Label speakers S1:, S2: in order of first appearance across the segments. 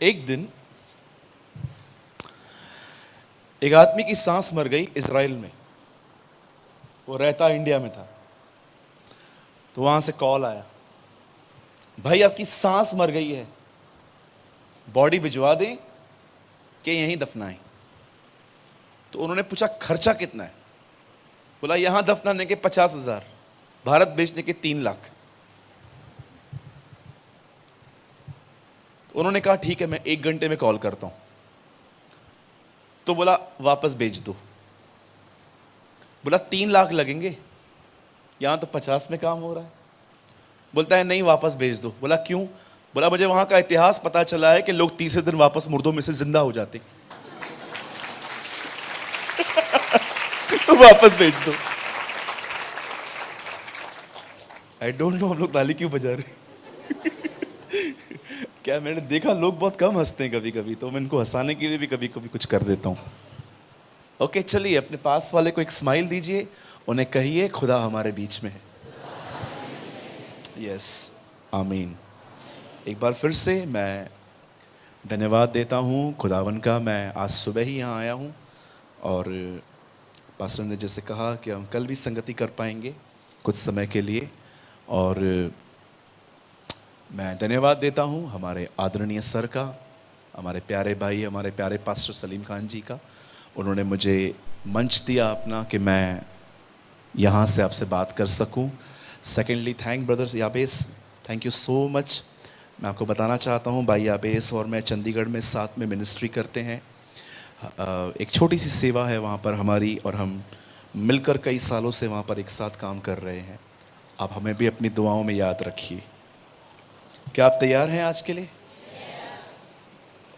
S1: एक दिन एक आदमी की सांस मर गई इजराइल में। वो रहता इंडिया में था। तो वहां से कॉल आया, भाई आपकी सांस मर गई है, बॉडी भिजवा दें कि यहीं दफनाएं। तो उन्होंने पूछा खर्चा कितना है। बोला यहां दफनाने के 50,000, भारत भेजने के 3 लाख। तो उन्होंने कहा ठीक है, मैं 1 घंटे में कॉल करता हूं। तो बोला वापस भेज दो। बोला 3 लाख लगेंगे, यहां तो 50 में काम हो रहा है। बोलता है नहीं वापस भेज दो। बोला क्यों? बोला मुझे वहां का इतिहास पता चला है कि लोग तीसरे दिन वापस मुर्दों में से जिंदा हो जाते। तो वापस भेज दो। आई डोंट नो हम लोग ताली क्यों बजा रहे। क्या मैंने देखा लोग बहुत कम हंसते हैं कभी कभी, तो मैं इनको हंसाने के लिए भी कभी कभी कुछ कर देता हूं। ओके चलिए, अपने पास वाले को एक स्माइल दीजिए, उन्हें कहिए खुदा हमारे बीच में है। यस, आमीन। एक बार फिर से मैं धन्यवाद देता हूँ खुदावन का। मैं आज सुबह ही यहाँ आया हूँ और पास्टर ने जैसे कहा कि हम कल भी संगति कर पाएंगे कुछ समय के लिए। और मैं धन्यवाद देता हूँ हमारे आदरणीय सर का, हमारे प्यारे भाई, हमारे प्यारे पास्टर सलीम खान जी का। उन्होंने मुझे मंच दिया अपना कि मैं यहाँ से आपसे बात कर सकूँ। Secondly thank brother Yabes, thank you so much. मैं आपको बताना चाहता हूँ भाई याबेस और मैं चंडीगढ़ में साथ में मिनिस्ट्री करते हैं। एक छोटी सी सेवा है वहाँ पर हमारी, और हम मिलकर कई सालों से वहाँ पर एक साथ काम कर रहे हैं। आप हमें भी अपनी दुआओं में याद रखिए। क्या आप तैयार हैं आज के लिए?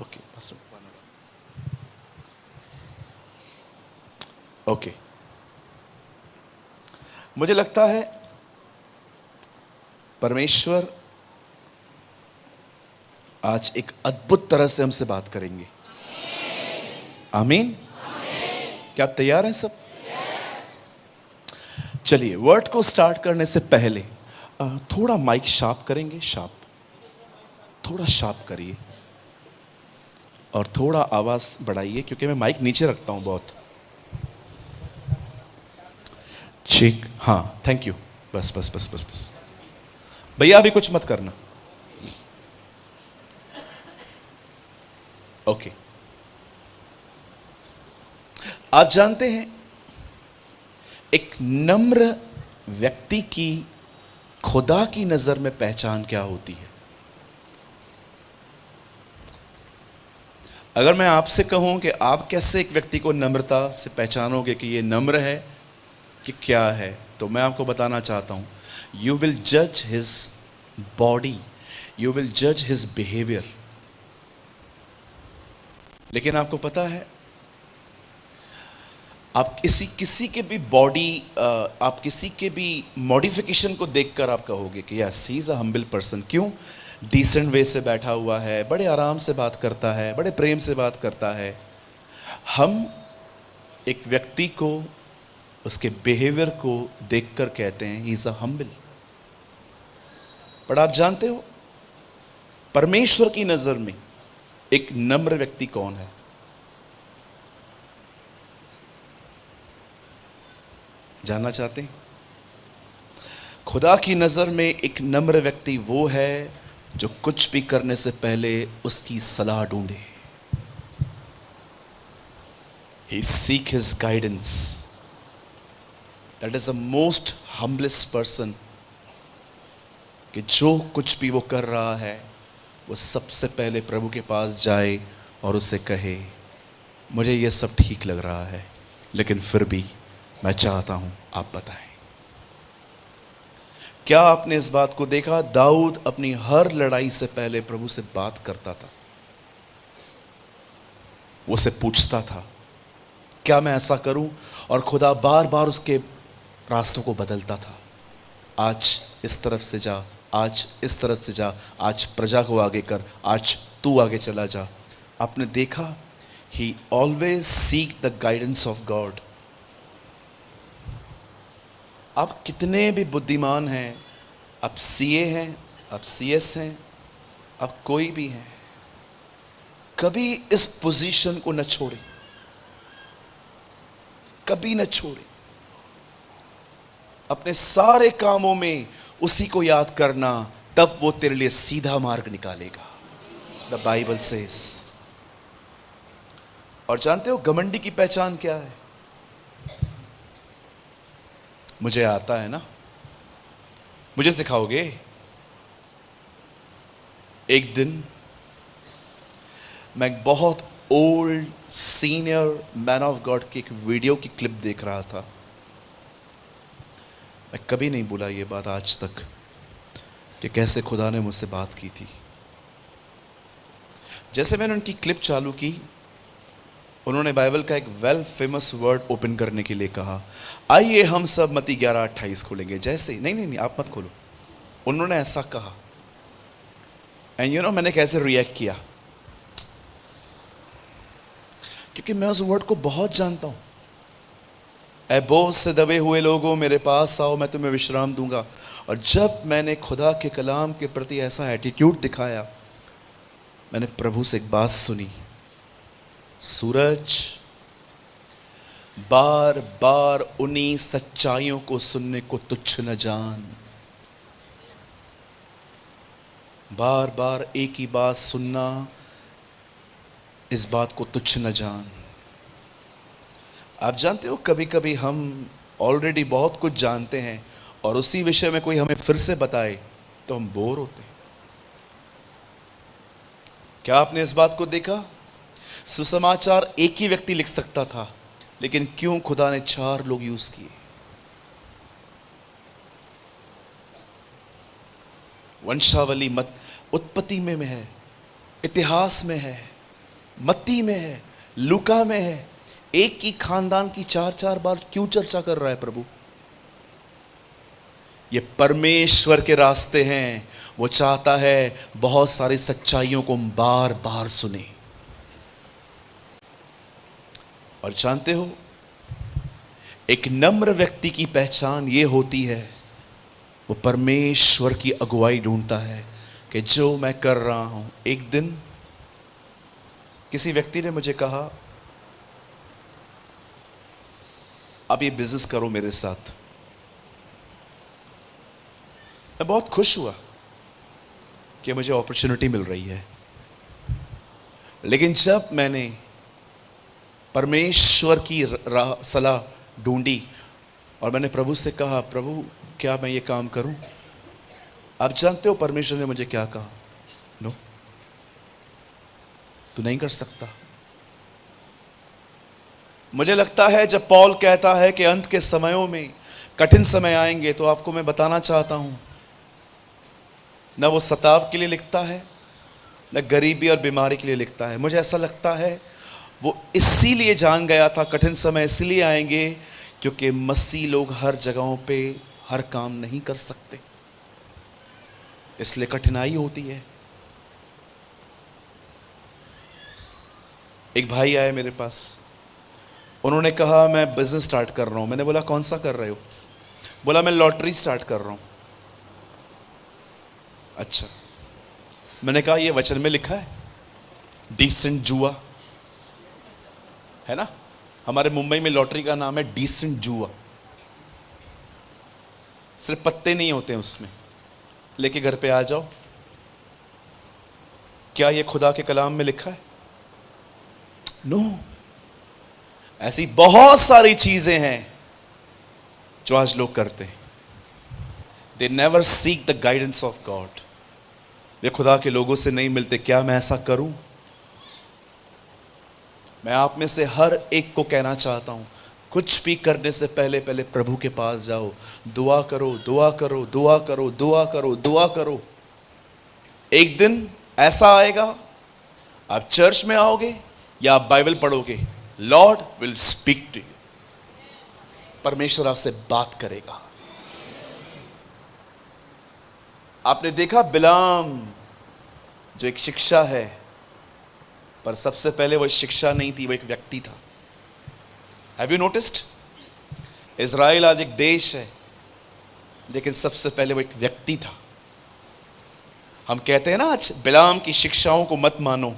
S1: Okay okay. मुझे लगता है परमेश्वर आज एक अद्भुत तरह से हमसे बात करेंगे। आमीन। क्या आप तैयार हैं सब? चलिए, वर्ड को स्टार्ट करने से पहले थोड़ा माइक शार्प करेंगे। शार्प, थोड़ा शार्प करिए और थोड़ा आवाज बढ़ाइए, क्योंकि मैं माइक नीचे रखता हूं बहुत। ठीक, हाँ, थैंक यू। बस बस बस बस बस भैया, अभी कुछ मत करना। ओके। आप जानते हैं एक नम्र व्यक्ति की खुदा की नजर में पहचान क्या होती है? अगर मैं आपसे कहूं कि आप कैसे एक व्यक्ति को नम्रता से पहचानोगे कि ये नम्र है कि क्या है, तो मैं आपको बताना चाहता हूं, यू विल जज हिज बॉडी, यू विल जज हिज बिहेवियर। लेकिन आपको पता है, आप किसी के भी बॉडी, आप किसी के भी मॉडिफिकेशन को देखकर आप कहोगे कि yes he is a humble person. क्यों? डिसेंट वे से बैठा हुआ है, बड़े आराम से बात करता है, बड़े प्रेम से बात करता है। हम एक व्यक्ति को उसके बिहेवियर को देखकर कहते हैं ही इज अ हम्बल। पर आप जानते हो परमेश्वर की नजर में एक नम्र व्यक्ति कौन है? जानना चाहते हैं? खुदा की नजर में एक नम्र व्यक्ति वो है जो कुछ भी करने से पहले उसकी सलाह ढूंढे। He seek his guidance. That is the most humblest person. कि जो कुछ भी वो कर रहा है वो सबसे पहले प्रभु के पास जाए और उससे कहे मुझे ये सब ठीक लग रहा है, लेकिन फिर भी मैं चाहता हूं आप बताएं। क्या आपने इस बात को देखा? दाऊद अपनी हर लड़ाई से पहले प्रभु से बात करता था। वो से पूछता था क्या मैं ऐसा करूं, और खुदा बार बार उसके रास्तों को बदलता था। आज इस तरफ से जा, आज इस तरफ से जा, आज प्रजा को आगे कर, आज तू आगे चला जा। आपने देखा, ही always seek the guidance of God. आप कितने भी बुद्धिमान हैं, आप सीए हैं, आप सीएस हैं, आप कोई भी हैं, कभी इस पोजीशन को न छोड़े, कभी न छोड़े। अपने सारे कामों में उसी को याद करना, तब वो तेरे लिए सीधा मार्ग निकालेगा। The Bible says. और जानते हो घमंडी की पहचान क्या है? मुझे आता है ना, मुझे सिखाओगे? एक दिन मैं एक बहुत old senior man of God की एक वीडियो की क्लिप देख रहा था। मैं कभी नहीं भूला ये बात आज तक कि कैसे खुदा ने मुझसे बात की थी। जैसे मैंने उनकी क्लिप चालू की, उन्होंने बाइबल का एक वेल फेमस वर्ड ओपन करने के लिए कहा, आइए हम सब मत्ती 11:28 खोलेंगे। जैसे नहीं नहीं नहीं आप मत खोलो, उन्होंने ऐसा कहा। एंड यू नो मैंने कैसे रिएक्ट किया, क्योंकि मैं उस वर्ड को बहुत जानता हूं। ऐ बोझ से दबे हुए लोगों मेरे पास आओ, मैं तुम्हें विश्राम दूंगा। और जब मैंने खुदा के कलाम के प्रति ऐसा एटीट्यूड दिखाया, मैंने प्रभु से एक बात सुनी, सूरज बार बार उन्हीं सच्चाइयों को सुनने को तुच्छ न जान। बार बार एक ही बात सुनना, इस बात को तुच्छ न जान। आप जानते हो कभी कभी हम ऑलरेडी बहुत कुछ जानते हैं और उसी विषय में कोई हमें फिर से बताए तो हम बोर होते हैं। क्या आपने इस बात को देखा? सुसमाचार एक ही व्यक्ति लिख सकता था, लेकिन क्यों खुदा ने 4 लोग यूज किए? वंशावली मत उत्पत्ति में है, इतिहास में है, मत्ती में है, लूका में है। एक ही खानदान की 4-4 बार क्यों चर्चा कर रहा है प्रभु? ये परमेश्वर के रास्ते हैं। वो चाहता है बहुत सारी सच्चाइयों को हम बार बार सुने। और जानते हो, एक नम्र व्यक्ति की पहचान ये होती है, वो परमेश्वर की अगुवाई ढूंढता है कि जो मैं कर रहा हूं। एक दिन किसी व्यक्ति ने मुझे कहा, आप ये बिजनेस करो मेरे साथ। मैं बहुत खुश हुआ कि मुझे अपॉर्चुनिटी मिल रही है, लेकिन जब मैंने परमेश्वर की सलाह ढूंढी और मैंने प्रभु से कहा, प्रभु क्या मैं ये काम करूं? आप जानते हो परमेश्वर ने मुझे क्या कहा? नो, तू नहीं कर सकता। मुझे लगता है जब पौल कहता है कि अंत के समयों में कठिन समय आएंगे, तो आपको मैं बताना चाहता हूं, न वो सताव के लिए लिखता है, न गरीबी और बीमारी के लिए लिखता है। मुझे ऐसा लगता है वो इसीलिए जान गया था कठिन समय इसलिए आएंगे क्योंकि मसीह लोग हर जगहों पे हर काम नहीं कर सकते, इसलिए कठिनाई होती है। एक भाई आए मेरे पास, उन्होंने कहा मैं बिजनेस स्टार्ट कर रहा हूं। मैंने बोला कौन सा कर रहे हो? बोला मैं लॉटरी स्टार्ट कर रहा हूं। अच्छा, मैंने कहा ये वचन में लिखा है? डिसेंट जुआ है ना, हमारे मुंबई में लॉटरी का नाम है डिसेंट जुआ। सिर्फ पत्ते नहीं होते हैं उसमें, लेके घर पे आ जाओ। क्या ये खुदा के कलाम में लिखा है? नो। ऐसी बहुत सारी चीजें हैं जो आज लोग करते हैं। They never seek the guidance of God. वे खुदा के लोगों से नहीं मिलते। क्या मैं ऐसा करूं? मैं आप में से हर एक को कहना चाहता हूं, कुछ भी करने से पहले पहले प्रभु के पास जाओ, दुआ करो, दुआ करो, दुआ करो, दुआ करो, दुआ करो। एक दिन ऐसा आएगा, आप चर्च में आओगे या आप बाइबल पढ़ोगे, Lord will speak to you. परमेश्वर आपसे बात करेगा। आपने देखा बिलाम जो एक शिक्षा है, पर सबसे पहले वो शिक्षा नहीं थी, वो एक व्यक्ति था। Have you noticed? इज़राइल आज एक देश है, लेकिन सबसे पहले वो एक व्यक्ति था। हम कहते हैं ना आज बिलाम की शिक्षाओं को मत मानो,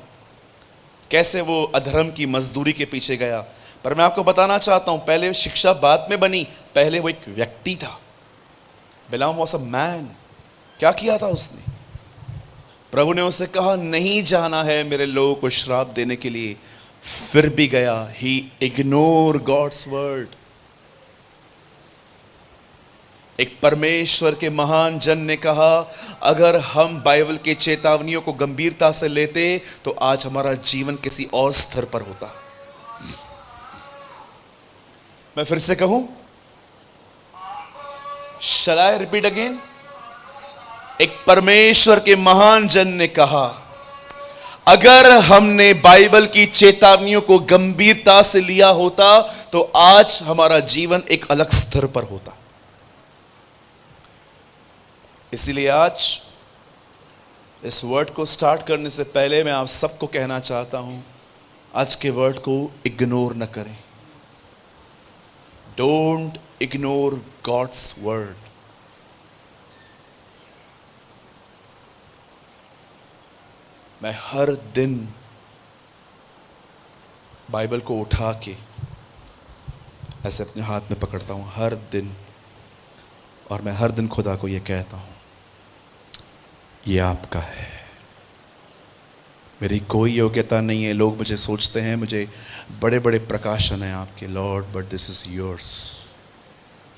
S1: कैसे वो अधर्म की मजदूरी के पीछे गया। पर मैं आपको बताना चाहता हूं, पहले शिक्षा बाद में बनी, पहले वो एक व्यक्ति था। बिलाम वॉज अ मैन। क्या किया था उसने? प्रभु ने उससे कहा नहीं जाना है मेरे लोगों को श्राप देने के लिए, फिर भी गया। ही इग्नोर गॉड्स वर्ड। एक परमेश्वर के महान जन ने कहा, अगर हम बाइबल के चेतावनियों को गंभीरता से लेते तो आज हमारा जीवन किसी और स्तर पर होता। मैं फिर से कहूं, शैल आई रिपीट अगेन? एक परमेश्वर के महान जन ने कहा, अगर हमने बाइबल की चेतावनियों को गंभीरता से लिया होता तो आज हमारा जीवन एक अलग स्तर पर होता। इसीलिए आज इस वर्ड को स्टार्ट करने से पहले मैं आप सबको कहना चाहता हूं, आज के वर्ड को इग्नोर न करें। Don't ignore God's word. मैं हर दिन बाइबल को उठा के ऐसे अपने हाथ में पकड़ता हूं, हर दिन। और मैं हर दिन खुदा को यह कहता हूं, ये आपका है, मेरी कोई योग्यता नहीं है। लोग मुझे सोचते हैं मुझे बड़े बड़े प्रकाशन हैं आपके Lord, but this is yours.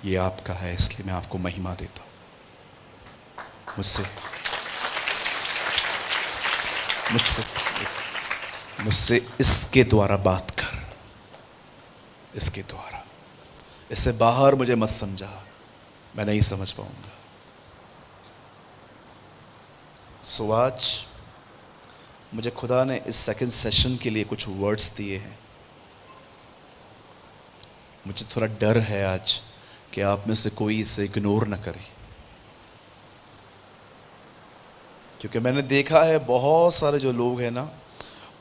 S1: ये आपका है, इसलिए मैं आपको महिमा देता हूं। मुझसे इसके द्वारा बात कर, इसके द्वारा। इससे बाहर मुझे मत समझा, मैं नहीं समझ पाऊंगा। सो आज मुझे खुदा ने इस सेकंड सेशन के लिए कुछ वर्ड्स दिए हैं। मुझे थोड़ा डर है आज कि आप में से कोई इसे इग्नोर ना करे, क्योंकि मैंने देखा है बहुत सारे जो लोग हैं ना,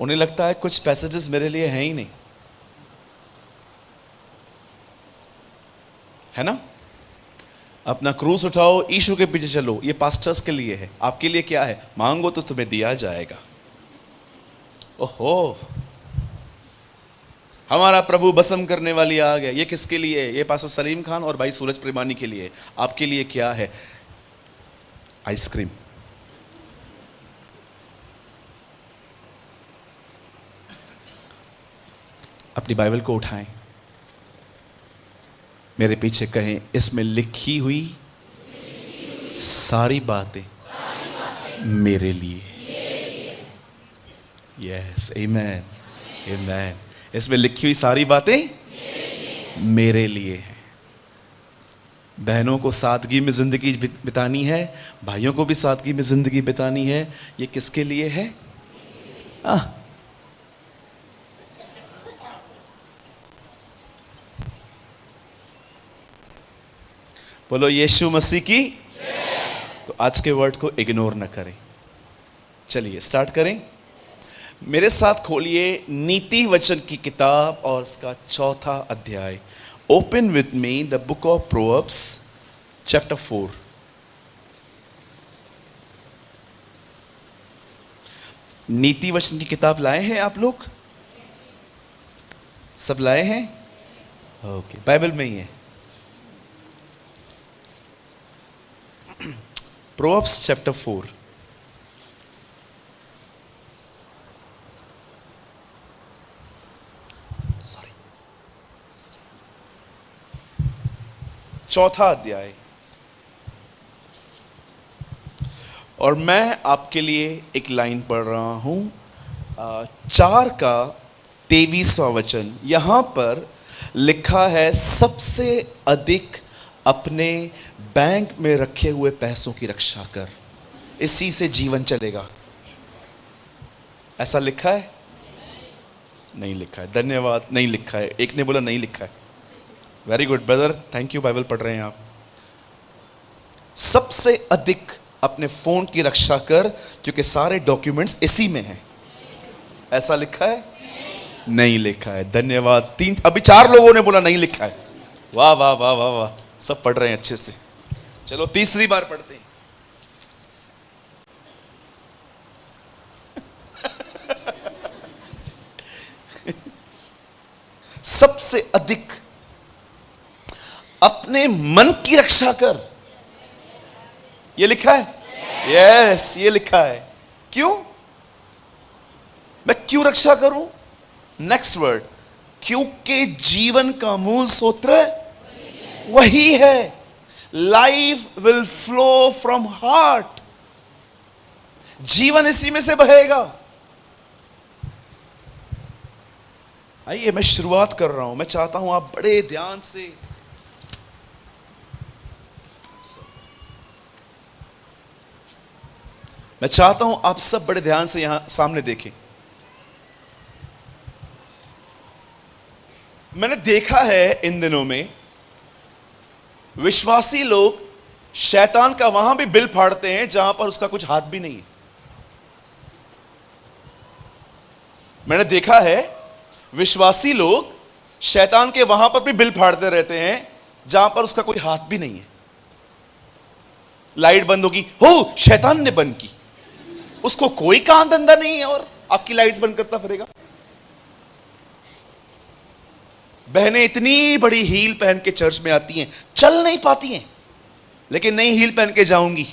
S1: उन्हें लगता है कुछ पैसेजेस मेरे लिए हैं ही नहीं, है ना। अपना क्रूस उठाओ, यीशु के पीछे चलो, ये पास्टर्स के लिए है। आपके लिए क्या है? मांगो तो तुम्हें दिया जाएगा। ओहो, हमारा प्रभु बसम करने वाली आ गया। ये किसके लिए है? ये पास्टर सलीम खान और भाई सूरज प्रेमानी के लिए। आपके लिए क्या है? आइसक्रीम। अपनी बाइबल को उठाएं, मेरे पीछे कहें, इसमें लिखी हुई सारी बातें मेरे लिए। यस, आमेन, आमेन। इसमें लिखी हुई सारी बातें मेरे लिए हैं। बहनों को सादगी में जिंदगी बितानी है, भाइयों को भी सादगी में जिंदगी बितानी है। ये किसके लिए है? बोलो यीशु मसीह की। तो आज के वर्ड को इग्नोर न करें। चलिए स्टार्ट करें। मेरे साथ खोलिए नीति वचन की किताब और इसका 4था अध्याय। Open with me the book of proverbs chapter 4। नीति वचन की किताब लाए हैं आप लोग? सब लाए हैं? ओके, बाइबल में ही है। Proverbs chapter 4। चौथा अध्याय। और मैं आपके लिए एक लाइन पढ़ रहा हूं, 4 का 23वां वचन। यहां पर लिखा है, सबसे अधिक अपने बैंक में रखे हुए पैसों की रक्षा कर, इसी से जीवन चलेगा। ऐसा लिखा है? नहीं लिखा है। धन्यवाद, नहीं लिखा है। एक ने बोला नहीं लिखा है। Very good brother, thank you. Bible पढ़ रहे हैं आप। सबसे अधिक अपने फोन की रक्षा कर, क्योंकि सारे डॉक्यूमेंट्स इसी में हैं। ऐसा लिखा है? नहीं लिखा है। धन्यवाद। अभी 4 लोगों ने बोला नहीं लिखा है। वाह वाह वाह वाह वाह, सब पढ़ रहे हैं अच्छे से। चलो तीसरी बार पढ़ते हैं। सबसे अधिक अपने मन की रक्षा कर। ये लिखा है, यस, ये लिखा है। क्यों? मैं क्यों रक्षा करूं? नेक्स्ट वर्ड, क्योंकि जीवन का मूल सूत्र वही है। Life will flow from heart. जीवन इसी में से बहेगा। आइए, मैं शुरुआत कर रहा हूं। मैं चाहता हूं आप बड़े ध्यान से आप सब बड़े ध्यान से यहां सामने देखें। मैंने देखा है इन दिनों में विश्वासी लोग शैतान का वहां भी बिल फाड़ते हैं जहां पर उसका कुछ हाथ भी नहीं है। मैंने देखा है विश्वासी लोग शैतान के वहां पर भी बिल फाड़ते रहते हैं जहां पर उसका कोई हाथ भी नहीं है। लाइट बंद होगी, हो शैतान ने बंद की, उसको कोई काम धंधा नहीं है और आपकी लाइट्स बंद करता फिरेगा। बहनें इतनी बड़ी हील पहन के चर्च में आती हैं, चल नहीं पाती हैं, लेकिन नई हील पहन के जाऊंगी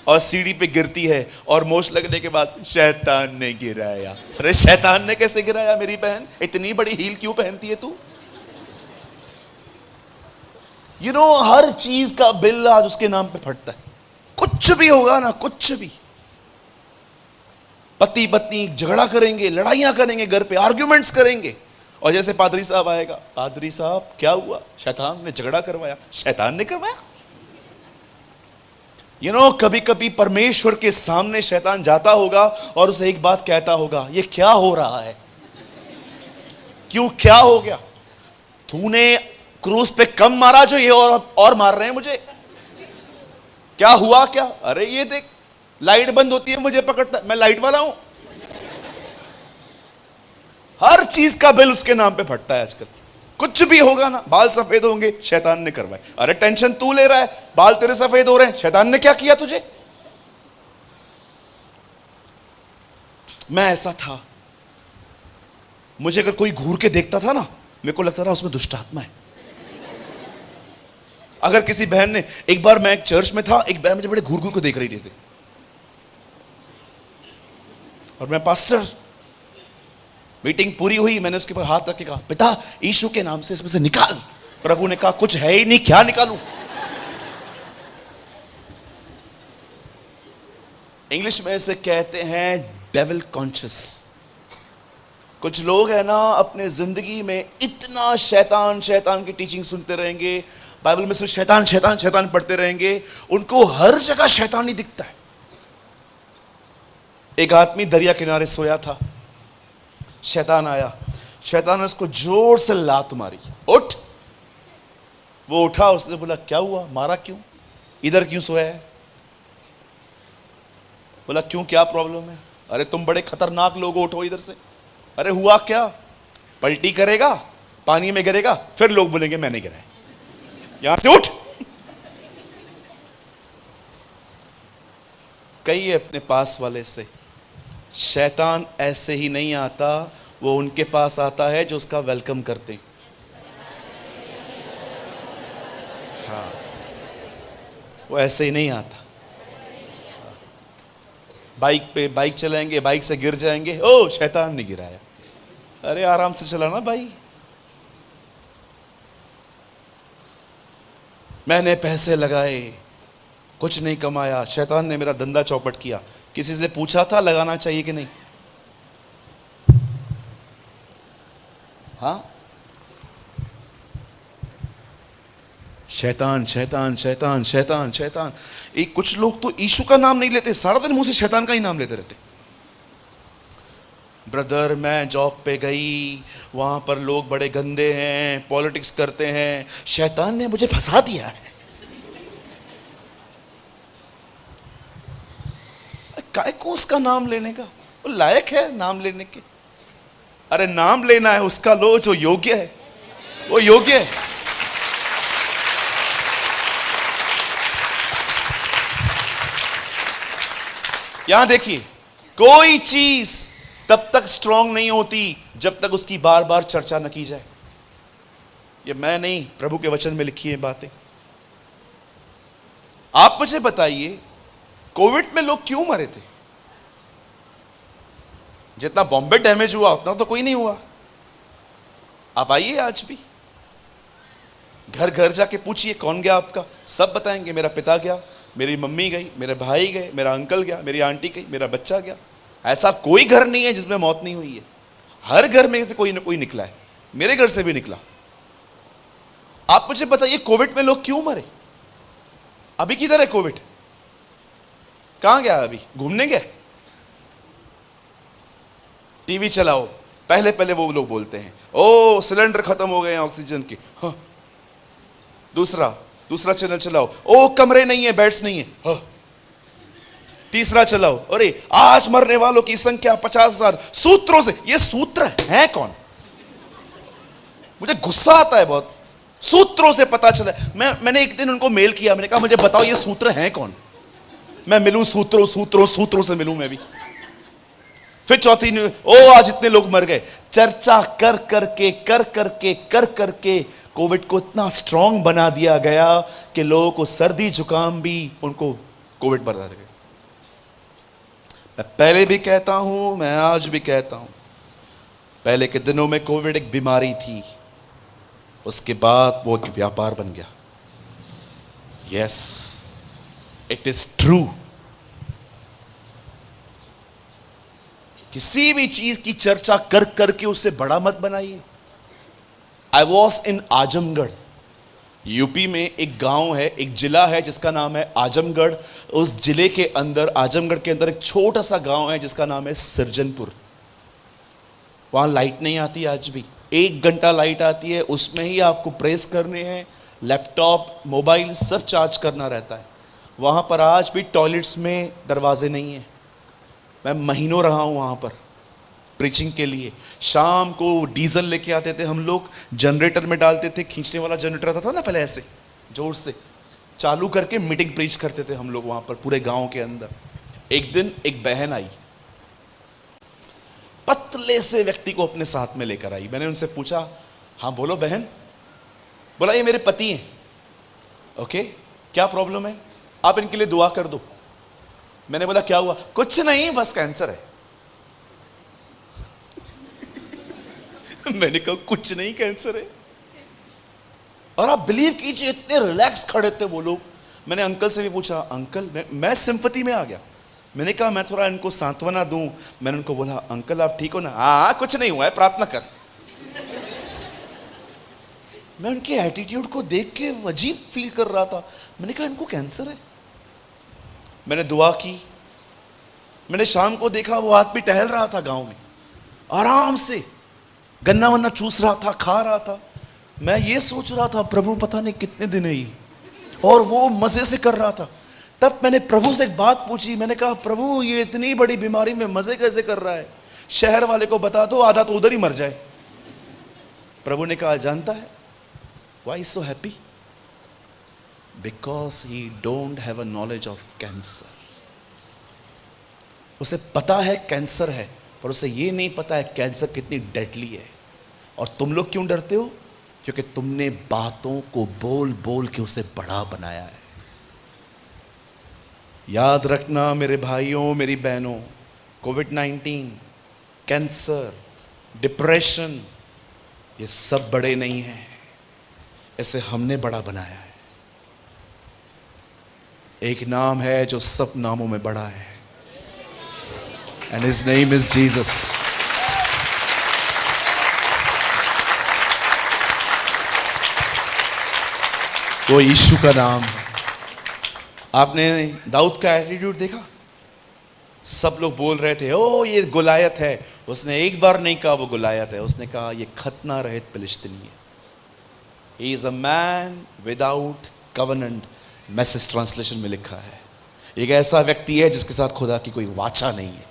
S1: और सीढ़ी पे गिरती है और मोश लगने के बाद शैतान ने गिराया। अरे शैतान ने कैसे गिराया मेरी बहन? इतनी बड़ी हील क्यों पहनती है तू? यू नो, हर चीज का बिल आज उसके नाम पे फटता है। कुछ भी होगा ना, कुछ भी, पति पत्नी झगड़ा करेंगे, लड़ाइयां करेंगे, घर पे आर्ग्यूमेंट्स करेंगे, और जैसे पादरी साहब आएगा, पादरी साहब क्या हुआ? शैतान ने झगड़ा करवाया। शैतान ने करवाया? यू नो, कभी कभी परमेश्वर के सामने शैतान जाता होगा और उसे एक बात कहता होगा, ये क्या हो रहा है? क्यों, क्या हो गया? तूने क्रूस पे कम मारा जो ये और मार रहे हैं मुझे? क्या हुआ क्या? अरे ये देख, लाइट बंद होती है मुझे पकड़ता है, मैं लाइट वाला हूं। हर चीज का बिल उसके नाम पे फटता है आजकल। कुछ भी होगा ना, बाल सफेद होंगे, शैतान ने करवाए। अरे टेंशन तू ले रहा है, बाल तेरे सफेद हो रहे हैं, शैतान ने क्या किया तुझे? मैं ऐसा था, मुझे अगर कोई घूर के देखता था ना, मेरे को लगता था उसमें दुष्ट आत्मा है। अगर किसी बहन ने, एक बार मैं एक चर्च में था, एक बहन मुझे बड़े घूर घूर को देख रही थी और मैं पास्टर, मीटिंग पूरी हुई, मैंने उसके ऊपर हाथ रख के कहा, पिता यीशु के नाम से इसमें से निकाल। प्रभु ने कहा, कुछ है ही नहीं, क्या निकालूं? इंग्लिश में इसे कहते हैं डेविल कॉन्शियस। कुछ लोग है ना, अपने जिंदगी में इतना शैतान शैतान की टीचिंग सुनते रहेंगे, बाइबल में सिर्फ शैतान शैतान शैतान पढ़ते रहेंगे, उनको हर जगह शैतान ही दिखता है। एक आदमी दरिया किनारे सोया था, शैतान आया, शैतान ने उसको जोर से लात मारी, उठ। वो उठा, उसने बोला, क्या हुआ? मारा क्यों? इधर क्यों सोया है? बोला, क्यों, क्या प्रॉब्लम है? अरे तुम बड़े खतरनाक लोग हो, उठो इधर से। अरे हुआ क्या? पलटी करेगा, पानी में गिरेगा, फिर लोग बोलेंगे मैंने गिराया, यहां से उठ। कहिए अपने पास वाले से, शैतान ऐसे ही नहीं आता, वो उनके पास आता है जो उसका वेलकम करते हैं। हाँ, वो ऐसे ही नहीं आता। बाइक पे, बाइक चलाएंगे, बाइक से गिर जाएंगे, ओ शैतान ने गिराया। अरे आराम से चलाना भाई। मैंने पैसे लगाए, कुछ नहीं कमाया, शैतान ने मेरा धंधा चौपट किया। किसी से पूछा था लगाना चाहिए कि नहीं? हाँ, शैतान शैतान शैतान शैतान शैतान। एक कुछ लोग तो यीशु का नाम नहीं लेते, सारा दिन मुंह से शैतान का ही नाम लेते रहते। ब्रदर, मैं जॉब पे गई, वहां पर लोग बड़े गंदे हैं, पॉलिटिक्स करते हैं, शैतान ने मुझे फंसा दिया है। काय को उसका नाम लेने का? वो लायक है नाम लेने के? अरे नाम लेना है उसका लो जो योग्य है, वो योग्य है। यहां देखिए, कोई चीज तब तक स्ट्रांग नहीं होती जब तक उसकी बार बार चर्चा न की जाए। ये मैं नहीं, प्रभु के वचन में लिखी है बातें। आप मुझे बताइए, कोविड में लोग क्यों मरे थे? जितना बॉम्बे डैमेज हुआ उतना तो कोई नहीं हुआ। आप आइए, आज भी घर घर जाके पूछिए कौन गया आपका, सब बताएंगे मेरा पिता गया, मेरी मम्मी गई, मेरे भाई गए, मेरा अंकल गया, मेरी आंटी गई, मेरा बच्चा गया। ऐसा कोई घर नहीं है जिसमें मौत नहीं हुई है। हर घर में से कोई ना कोई निकला है, मेरे घर से भी निकला। आप मुझे बताइए, कोविड में लोग क्यों मरे? अभी किधर है कोविड? कहां गया? अभी घूमने गए? टीवी चलाओ, पहले पहले वो लोग बोलते हैं ओ सिलेंडर खत्म हो गए हैं ऑक्सीजन के। हाँ। दूसरा चैनल चलाओ, ओ कमरे नहीं है, बेड्स नहीं है। हाँ। तीसरा चलाओ, अरे आज मरने वालों की संख्या 50,000 सूत्रों से। ये सूत्र है कौन? मुझे गुस्सा आता है बहुत। सूत्रों से पता चला। मैंने एक दिन उनको मेल किया, मैंने कहा मुझे बताओ ये सूत्र हैं कौन? मैं मिलूं सूत्रों से मिलूं मैं भी। फिर चौथी ओ आज इतने लोग मर गए। चर्चा कर करके कोविड को इतना स्ट्रांग बना दिया गया कि लोगों को सर्दी जुकाम भी उनको कोविड बना गया। मैं पहले भी कहता हूं, मैं आज भी कहता हूं, पहले के दिनों में कोविड एक बीमारी थी, उसके बाद वो एक व्यापार बन गया। Yes, it is true. किसी भी चीज की चर्चा कर करके उसे बड़ा मत बनाइए। I was in Azamgarh, UP में एक गांव है, एक जिला है जिसका नाम है आजमगढ़। उस जिले के अंदर, आजमगढ़ के अंदर एक छोटा सा गांव है जिसका नाम है सृजनपुर। वहां लाइट नहीं आती आज भी। 1 घंटा लाइट आती है, उसमें ही आपको प्रेस करने हैं, लैपटॉप मोबाइल सब चार्ज करना रहता है। वहां पर आज भी टॉयलेट्स में दरवाजे नहीं है। मैं महीनों रहा हूं वहां पर प्रीचिंग के लिए। शाम को डीजल लेके आते थे हम लोग, जनरेटर में डालते थे, खींचने वाला जनरेटर आता था ना पहले, ऐसे जोर से चालू करके मीटिंग प्रीच करते थे हम लोग वहां पर पूरे गांव के अंदर। एक दिन एक बहन आई, पतले से व्यक्ति को अपने साथ में लेकर आई। मैंने उनसे पूछा, हाँ बोलो बहन। बोला ये मेरे पति हैं। ओके, क्या प्रॉब्लम है? आप इनके लिए दुआ कर दो। मैंने बोला क्या हुआ? कुछ नहीं, बस कैंसर है। मैंने कहा कुछ नहीं, कैंसर है। और आप बिलीव कीजिए, इतने रिलैक्स खड़े थे वो लोग। मैंने अंकल से भी पूछा, अंकल मैं सिंपैथी में आ गया। मैंने कहा मैं थोड़ा इनको सांत्वना दूं। मैंने उनको बोला अंकल आप ठीक हो ना? हाँ कुछ नहीं हुआ है, प्रार्थना कर। मैं उनके एटीट्यूड को देख के अजीब फील कर रहा था। मैंने कहा इनको कैंसर है। मैंने दुआ की। मैंने शाम को देखा वो आदमी टहल रहा था गांव में, आराम से गन्ना वन्ना चूस रहा था, खा रहा था। मैं ये सोच रहा था प्रभु पता नहीं कितने दिन है ये, और वो मजे से कर रहा था। तब मैंने प्रभु से एक बात पूछी। मैंने कहा प्रभु ये इतनी बड़ी बीमारी में मजे कैसे कर रहा है? शहर वाले को बता दो, आधा तो उधर ही मर जाए। प्रभु ने कहा जानता है why so happy? Because he don't have a knowledge of cancer. उसे पता है कैंसर है, पर उसे ये नहीं पता है कैंसर कितनी डेडली है। और तुम लोग क्यों डरते हो? क्योंकि तुमने बातों को बोल बोल के उसे बड़ा बनाया है। याद रखना मेरे भाइयों मेरी बहनों, कोविड-19, कैंसर, डिप्रेशन, ये सब बड़े नहीं हैं, इसे हमने बड़ा बनाया है। एक नाम है जो सब नामों में बड़ा है, and his name is Jesus. वो यीशु का नाम है। आपने दाऊद का एटीट्यूड देखा? सब लोग बोल रहे थे ओ ये गोलायत है। उसने एक बार नहीं कहा वो गोलायत है, उसने कहा ये खतना रहित फिलिस्तीनी है। He is a man without covenant, message translation में लिखा है। एक ऐसा व्यक्ति है जिसके साथ खुदा की कोई वाचा नहीं है।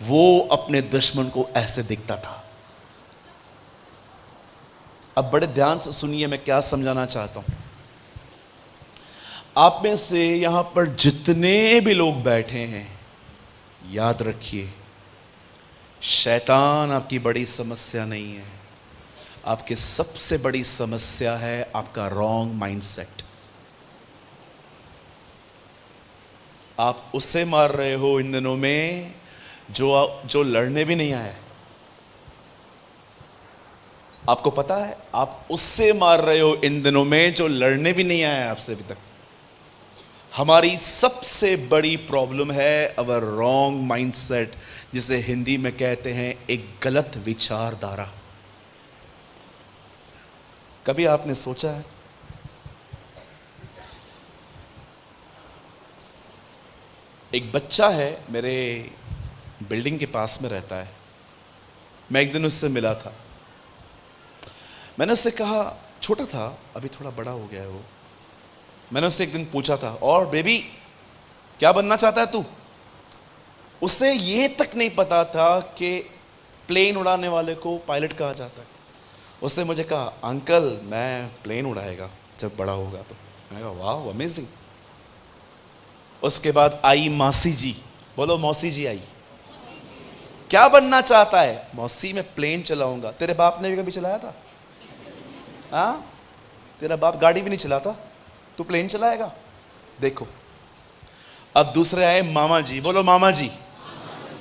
S1: वो अपने दुश्मन को ऐसे दिखता था। अब बड़े ध्यान से सुनिए मैं क्या समझाना चाहता हूं। आप में से यहां पर जितने भी लोग बैठे हैं, याद रखिए शैतान आपकी बड़ी समस्या नहीं है, आपकी सबसे बड़ी समस्या है आपका रॉन्ग माइंडसेट। आप उससे मार रहे हो इन दिनों में जो लड़ने भी नहीं आया। आपको पता है, आप उससे मार रहे हो इन दिनों में जो लड़ने भी नहीं आया आपसे अभी तक। हमारी सबसे बड़ी प्रॉब्लम है अवर रॉन्ग माइंडसेट, जिसे हिंदी में कहते हैं एक गलत विचारधारा। कभी आपने सोचा है, एक बच्चा है मेरे बिल्डिंग के पास में रहता है, मैं एक दिन उससे मिला था। मैंने उससे कहा, छोटा था अभी थोड़ा बड़ा हो गया है वो, मैंने उससे एक दिन पूछा था, और बेबी क्या बनना चाहता है तू? उसे ये तक नहीं पता था कि प्लेन उड़ाने वाले को पायलट कहा जाता है। उसने मुझे कहा, अंकल मैं प्लेन उड़ाएगा जब बड़ा होगा तो। मैंने कहा वाह अमेजिंग। उसके बाद आई मौसी जी, बोलो मौसी जी आई, क्या बनना चाहता है? मौसी मैं प्लेन चलाऊंगा। तेरे बाप ने भी कभी चलाया था? हाँ, तेरा बाप गाड़ी भी नहीं चलाता, तू प्लेन चलाएगा? देखो, अब दूसरे आए मामा जी, बोलो मामा जी।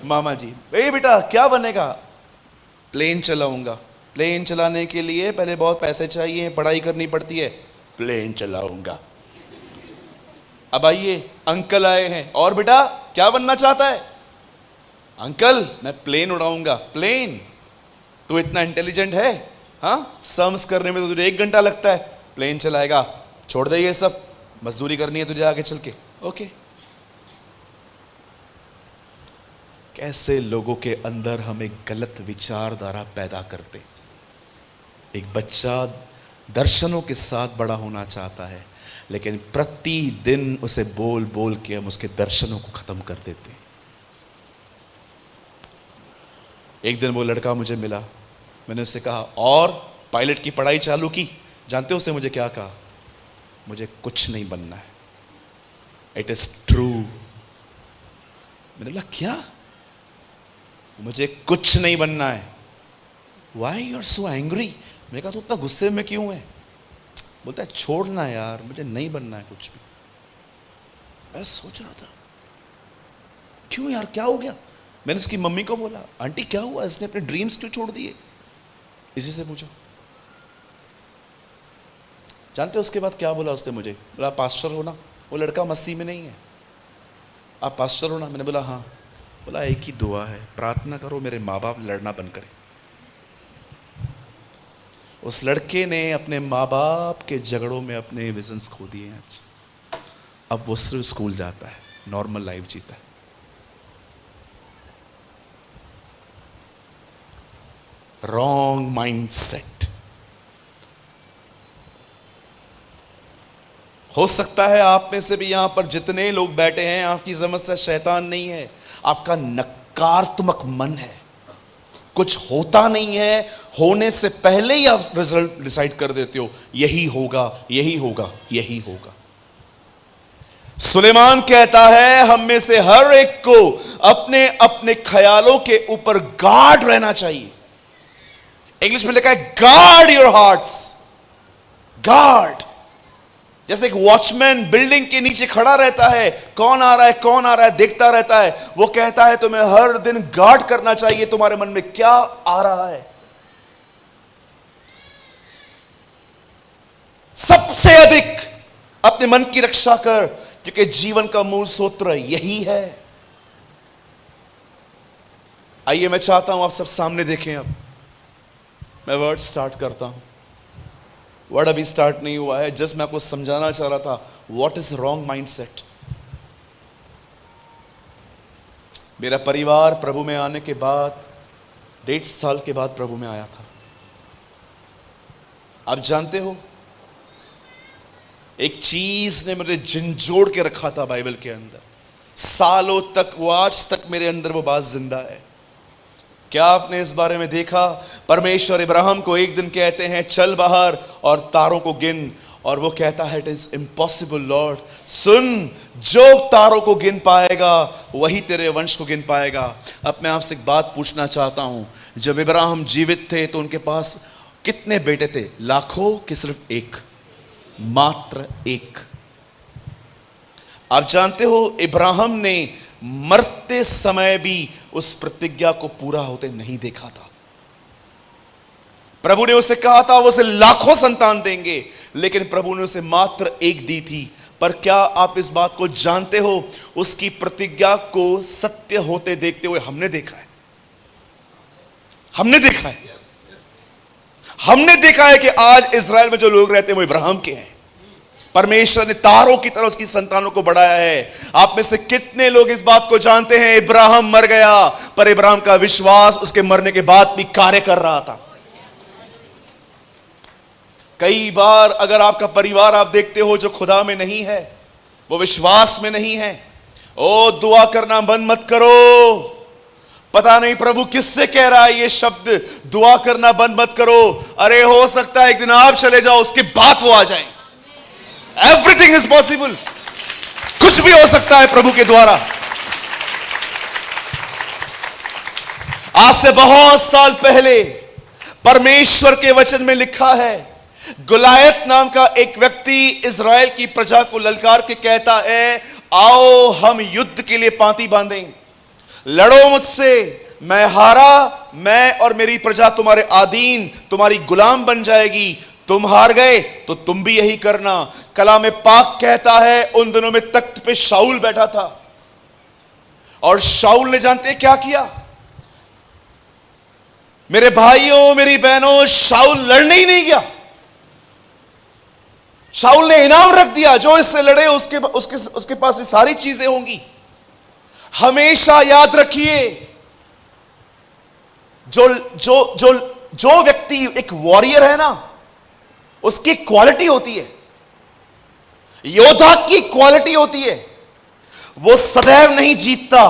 S1: मामा जी, ए बेटा क्या बनेगा? प्लेन चलाऊंगा। प्लेन चलाने के लिए पहले बहुत पैसे चाहिए, पढ़ाई करनी पड़ती है, प्लेन चलाऊंगा। अब आइए अंकल आए हैं, और बेटा क्या बनना चाहता है? अंकल मैं प्लेन उड़ाऊंगा। प्लेन? तू इतना इंटेलिजेंट है? हाँ, सम्स करने में तो तुझे 1 घंटा लगता है, प्लेन चलाएगा? छोड़ दे ये सब, मजदूरी करनी है तुझे आगे चल के। ओके। कैसे लोगों के अंदर हम एक गलत विचारधारा पैदा करते। एक बच्चा दर्शनों के साथ बड़ा होना चाहता है, लेकिन प्रतिदिन उसे बोल बोल के हम उसके दर्शनों को खत्म कर देते हैं। एक दिन वो लड़का मुझे मिला, मैंने उससे कहा, और पायलट की पढ़ाई चालू की? जानते हो उसने मुझे क्या कहा? मुझे कुछ नहीं बनना है। It is true. मैंने बोला क्या? मुझे कुछ नहीं बनना है। Why you are so angry? मैंने कहा, तू इतना गुस्से में क्यों है? बोलता है, छोड़ना यार, मुझे नहीं बनना है कुछ भी। मैं सोच रहा था, क्यों यार, क्या हो गया? मैंने उसकी मम्मी को बोला, आंटी क्या हुआ, इसने अपने ड्रीम्स क्यों छोड़ दिए? इसी से पूछो। जानते हो उसके बाद क्या बोला उसने मुझे? बोला पास्टर होना। वो लड़का मसीह में नहीं है। आप पास्टर होना? मैंने बोला हाँ। बोला एक ही दुआ है, प्रार्थना करो मेरे माँ बाप लड़ना बंद करें। उस लड़के ने अपने माँ बाप के झगड़ों में अपने विजन्स खो दिए हैं आज। अब वो सिर्फ स्कूल जाता है, नॉर्मल लाइफ जीता है। Wrong mindset. हो सकता है आप में से भी यहां पर जितने लोग बैठे हैं, आपकी समस्या शैतान नहीं है, आपका नकारात्मक मन है। कुछ होता नहीं है, होने से पहले ही आप रिजल्ट डिसाइड कर देते हो, यही होगा यही होगा यही होगा। सुलेमान कहता है हम में से हर एक को अपने अपने ख्यालों के ऊपर गार्ड रहना चाहिए। इंग्लिश में लिखा है गार्ड योर हार्ट्स। गार्ड, जैसे एक वॉचमैन बिल्डिंग के नीचे खड़ा रहता है, कौन आ रहा है कौन आ रहा है देखता रहता है, वो कहता है तुम्हें हर दिन गार्ड करना चाहिए तुम्हारे मन में क्या आ रहा है। सबसे अधिक अपने मन की रक्षा कर, क्योंकि जीवन का मूल सूत्र यही है। आइए मैं चाहता हूं आप सब सामने देखें। अब मैं वर्ड स्टार्ट करता हूं। वर्ड अभी स्टार्ट नहीं हुआ है, जस्ट मैं आपको समझाना चाह रहा था व्हाट इज रॉन्ग माइंडसेट। मेरा परिवार प्रभु में आने के बाद 1.5 साल के बाद प्रभु में आया था। आप जानते हो, एक चीज ने मुझे झंझोड़ के रखा था बाइबल के अंदर, सालों तक, वो आज तक मेरे अंदर वो बात जिंदा है। क्या आपने इस बारे में देखा? परमेश्वर इब्राहिम को एक दिन कहते हैं चल बाहर और तारों को गिन, और वो कहता है इट इज इम्पॉसिबल लॉर्ड। सुन, जो तारों को गिन पाएगा वही तेरे वंश को गिन पाएगा। अब मैं आपसे एक बात पूछना चाहता हूं, जब इब्राहिम जीवित थे तो उनके पास कितने बेटे थे? लाखों कि सिर्फ एक? मात्र एक। आप जानते हो इब्राहिम ने मरते समय भी उस प्रतिज्ञा को पूरा होते नहीं देखा था। प्रभु ने उसे कहा था वो उसे लाखों संतान देंगे, लेकिन प्रभु ने उसे मात्र एक दी थी। पर क्या आप इस बात को जानते हो, उसकी प्रतिज्ञा को सत्य होते देखते हुए हमने देखा है। हमने देखा है, हमने देखा है कि आज इज़राइल में जो लोग रहते हैं वो इब्राहिम के हैं। परमेश्वर ने तारों की तरह उसकी संतानों को बढ़ाया है। आप में से कितने लोग इस बात को जानते हैं, इब्राहिम मर गया पर इब्राहिम का विश्वास उसके मरने के बाद भी कार्य कर रहा था। कई बार अगर आपका परिवार आप देखते हो जो खुदा में नहीं है, वो विश्वास में नहीं है, ओ दुआ करना बंद मत करो। पता नहीं प्रभु किससे कह रहा है ये शब्द, दुआ करना बंद मत करो। अरे हो सकता है एक दिन आप चले जाओ, उसके बाद वो आ जाए। एवरीथिंग इज पॉसिबल, कुछ भी हो सकता है प्रभु के द्वारा। आज से बहुत साल पहले परमेश्वर के वचन में लिखा है, गुलायत नाम का एक व्यक्ति इज़राइल की प्रजा को ललकार के कहता है, आओ हम युद्ध के लिए पांति बांधें, लड़ो मुझसे, मैं हारा, मैं और मेरी प्रजा तुम्हारे अधीन, तुम्हारी गुलाम बन जाएगी। तुम हार गए तो तुम भी यही करना। कलाम पाक कहता है उन दिनों में तख्त पे शाऊल बैठा था, और शाऊल ने जानते हैं क्या किया? मेरे भाइयों मेरी बहनों, शाऊल लड़ने ही नहीं गया। शाऊल ने इनाम रख दिया, जो इससे लड़े उसके पास ये सारी चीजें होंगी। हमेशा याद रखिए, जो जो जो जो व्यक्ति एक वॉरियर है ना, उसकी क्वालिटी होती है, योद्धा की क्वालिटी होती है, वो सदैव नहीं जीतता,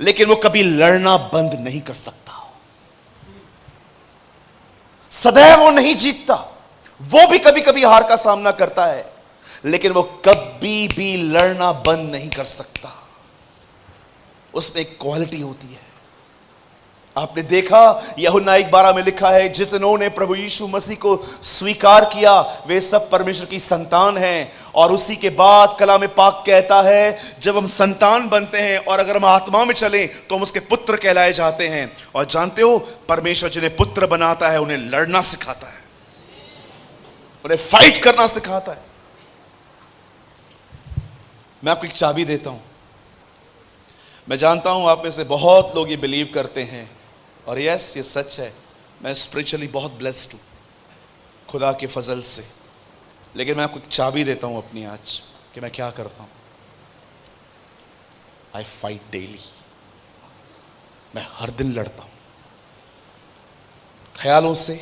S1: लेकिन वो कभी लड़ना बंद नहीं कर सकता। सदैव वो नहीं जीतता, वो भी कभी कभी हार का सामना करता है, लेकिन वो कभी भी लड़ना बंद नहीं कर सकता। उसमें एक क्वालिटी होती है। आपने देखा यूहन्ना 1:12 में लिखा है, जितनों ने प्रभु यीशु मसीह को स्वीकार किया वे सब परमेश्वर की संतान हैं। और उसी के बाद कलाम पाक कहता है, जब हम संतान बनते हैं और अगर हम आत्मा में चलें तो हम उसके पुत्र कहलाए जाते हैं। और जानते हो, परमेश्वर जिन्हें पुत्र बनाता है उन्हें लड़ना सिखाता है, उन्हें फाइट करना सिखाता है। मैं आपको एक चाबी देता हूं। मैं जानता हूं आप में से बहुत लोग ये बिलीव करते हैं, और यस ये सच है, मैं स्पिरिचुअली बहुत ब्लेस्ड हूं खुदा के फजल से। लेकिन मैं आपको एक चाबी देता हूं अपनी आज, कि मैं क्या करता हूं। आई फाइट डेली। मैं हर दिन लड़ता हूं, ख्यालों से,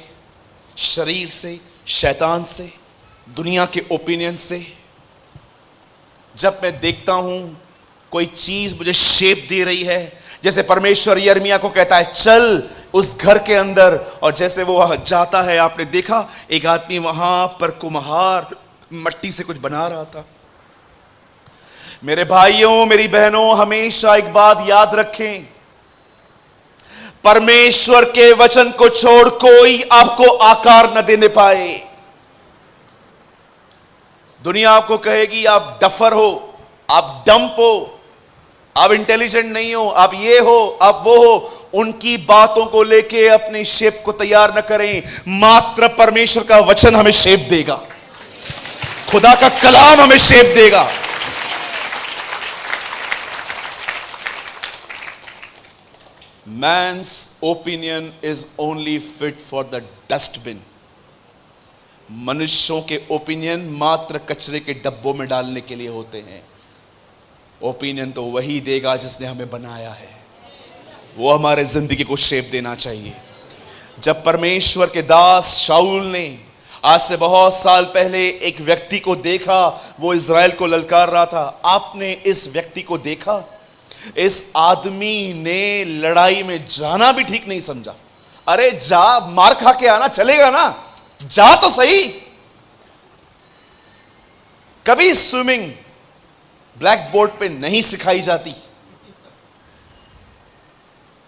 S1: शरीर से, शैतान से, दुनिया के ओपिनियन से। जब मैं देखता हूं कोई चीज मुझे शेप दे रही है, जैसे परमेश्वर यिर्मयाह को कहता है चल उस घर के अंदर, और जैसे वो वहां जाता है, आपने देखा एक आदमी वहां पर कुम्हार मट्टी से कुछ बना रहा था। मेरे भाइयों मेरी बहनों, हमेशा एक बात याद रखें, परमेश्वर के वचन को छोड़ कोई आपको आकार न देने पाए। दुनिया आपको कहेगी आप डफर हो, आप डंप हो, आप इंटेलिजेंट नहीं हो, आप ये हो, आप वो हो। उनकी बातों को लेके अपनी शेप को तैयार न करें। मात्र परमेश्वर का वचन हमें शेप देगा, खुदा का कलाम हमें शेप देगा। Man's opinion is only fit for the dustbin. मनुष्यों के ओपिनियन मात्र कचरे के डब्बों में डालने के लिए होते हैं। ओपिनियन तो वही देगा जिसने हमें बनाया है, वो हमारे जिंदगी को शेप देना चाहिए। जब परमेश्वर के दास शाऊल ने आज से बहुत साल पहले एक व्यक्ति को देखा, वो इज़राइल को ललकार रहा था। आपने इस व्यक्ति को देखा? इस आदमी ने लड़ाई में जाना भी ठीक नहीं समझा। अरे जा, मार खा के आना, चलेगा ना, जा तो सही। कभी स्विमिंग ब्लैक बोर्ड पे नहीं सिखाई जाती।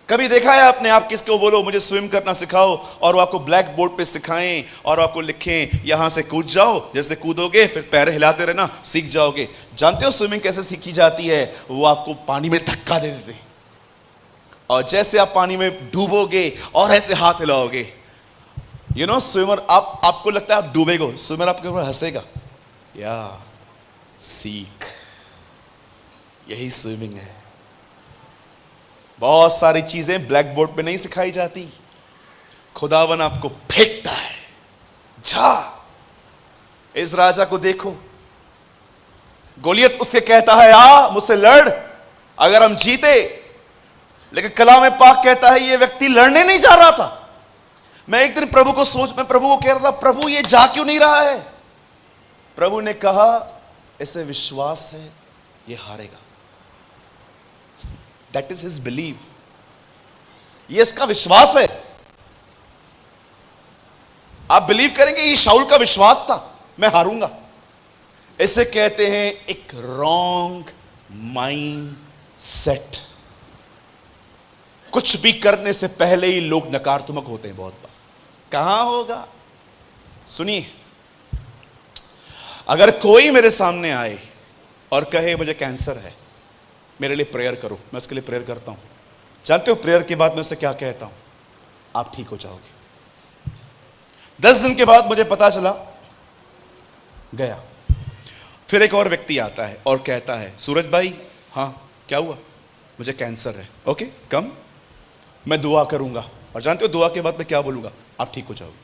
S1: कभी देखा है आपने, आप किसको बोलो मुझे स्विम करना सिखाओ और वो आपको ब्लैक बोर्ड पे सिखाएं और आपको लिखें यहां से कूद जाओ, जैसे कूदोगे फिर पैर हिलाते रहना सीख जाओगे। जानते हो स्विमिंग कैसे सीखी जाती है? वो आपको पानी में धक्का दे देते हैं और जैसे आप पानी में डूबोगे और ऐसे हाथ हिलाओगे, यू नो स्विमर, आपको लगता है आप डूबेगो, स्विमर आपके ऊपर हंसेगा। या सीख, यही स्विमिंग है। बहुत सारी चीजें ब्लैक बोर्ड पे नहीं सिखाई जाती, खुदावन आपको फेंकता है। जा इस राजा को देखो, गोलियत उसके कहता है आ मुझसे लड़, अगर हम जीते। लेकिन कलाम पाक कहता है ये व्यक्ति लड़ने नहीं जा रहा था। मैं एक दिन मैं प्रभु को कह रहा था, प्रभु ये जा क्यों नहीं रहा है? प्रभु ने कहा इसे विश्वास है ये हारेगा। दैट इज हिज बिलीव, ये इसका विश्वास है। आप बिलीव करेंगे ये शाऊल का विश्वास था, मैं हारूंगा। इसे कहते हैं एक रॉन्ग माइंड सेट। कुछ भी करने से पहले ही लोग नकारात्मक होते हैं बहुत बार। कहां होगा? सुनिए, अगर कोई मेरे सामने आए और कहे मुझे कैंसर है, मेरे लिए प्रेयर करो, मैं उसके लिए प्रेयर करता हूं। जानते हो प्रेयर के बाद मैं उससे क्या कहता हूं? आप ठीक हो जाओगे। 10 दिन के बाद मुझे पता चला, गया। फिर एक और व्यक्ति आता है और कहता है सूरज भाई, हाँ क्या हुआ? मुझे कैंसर है। ओके कम, मैं दुआ करूंगा। और जानते हो दुआ के बाद मैं क्या बोलूंगा? आप ठीक हो जाओगे।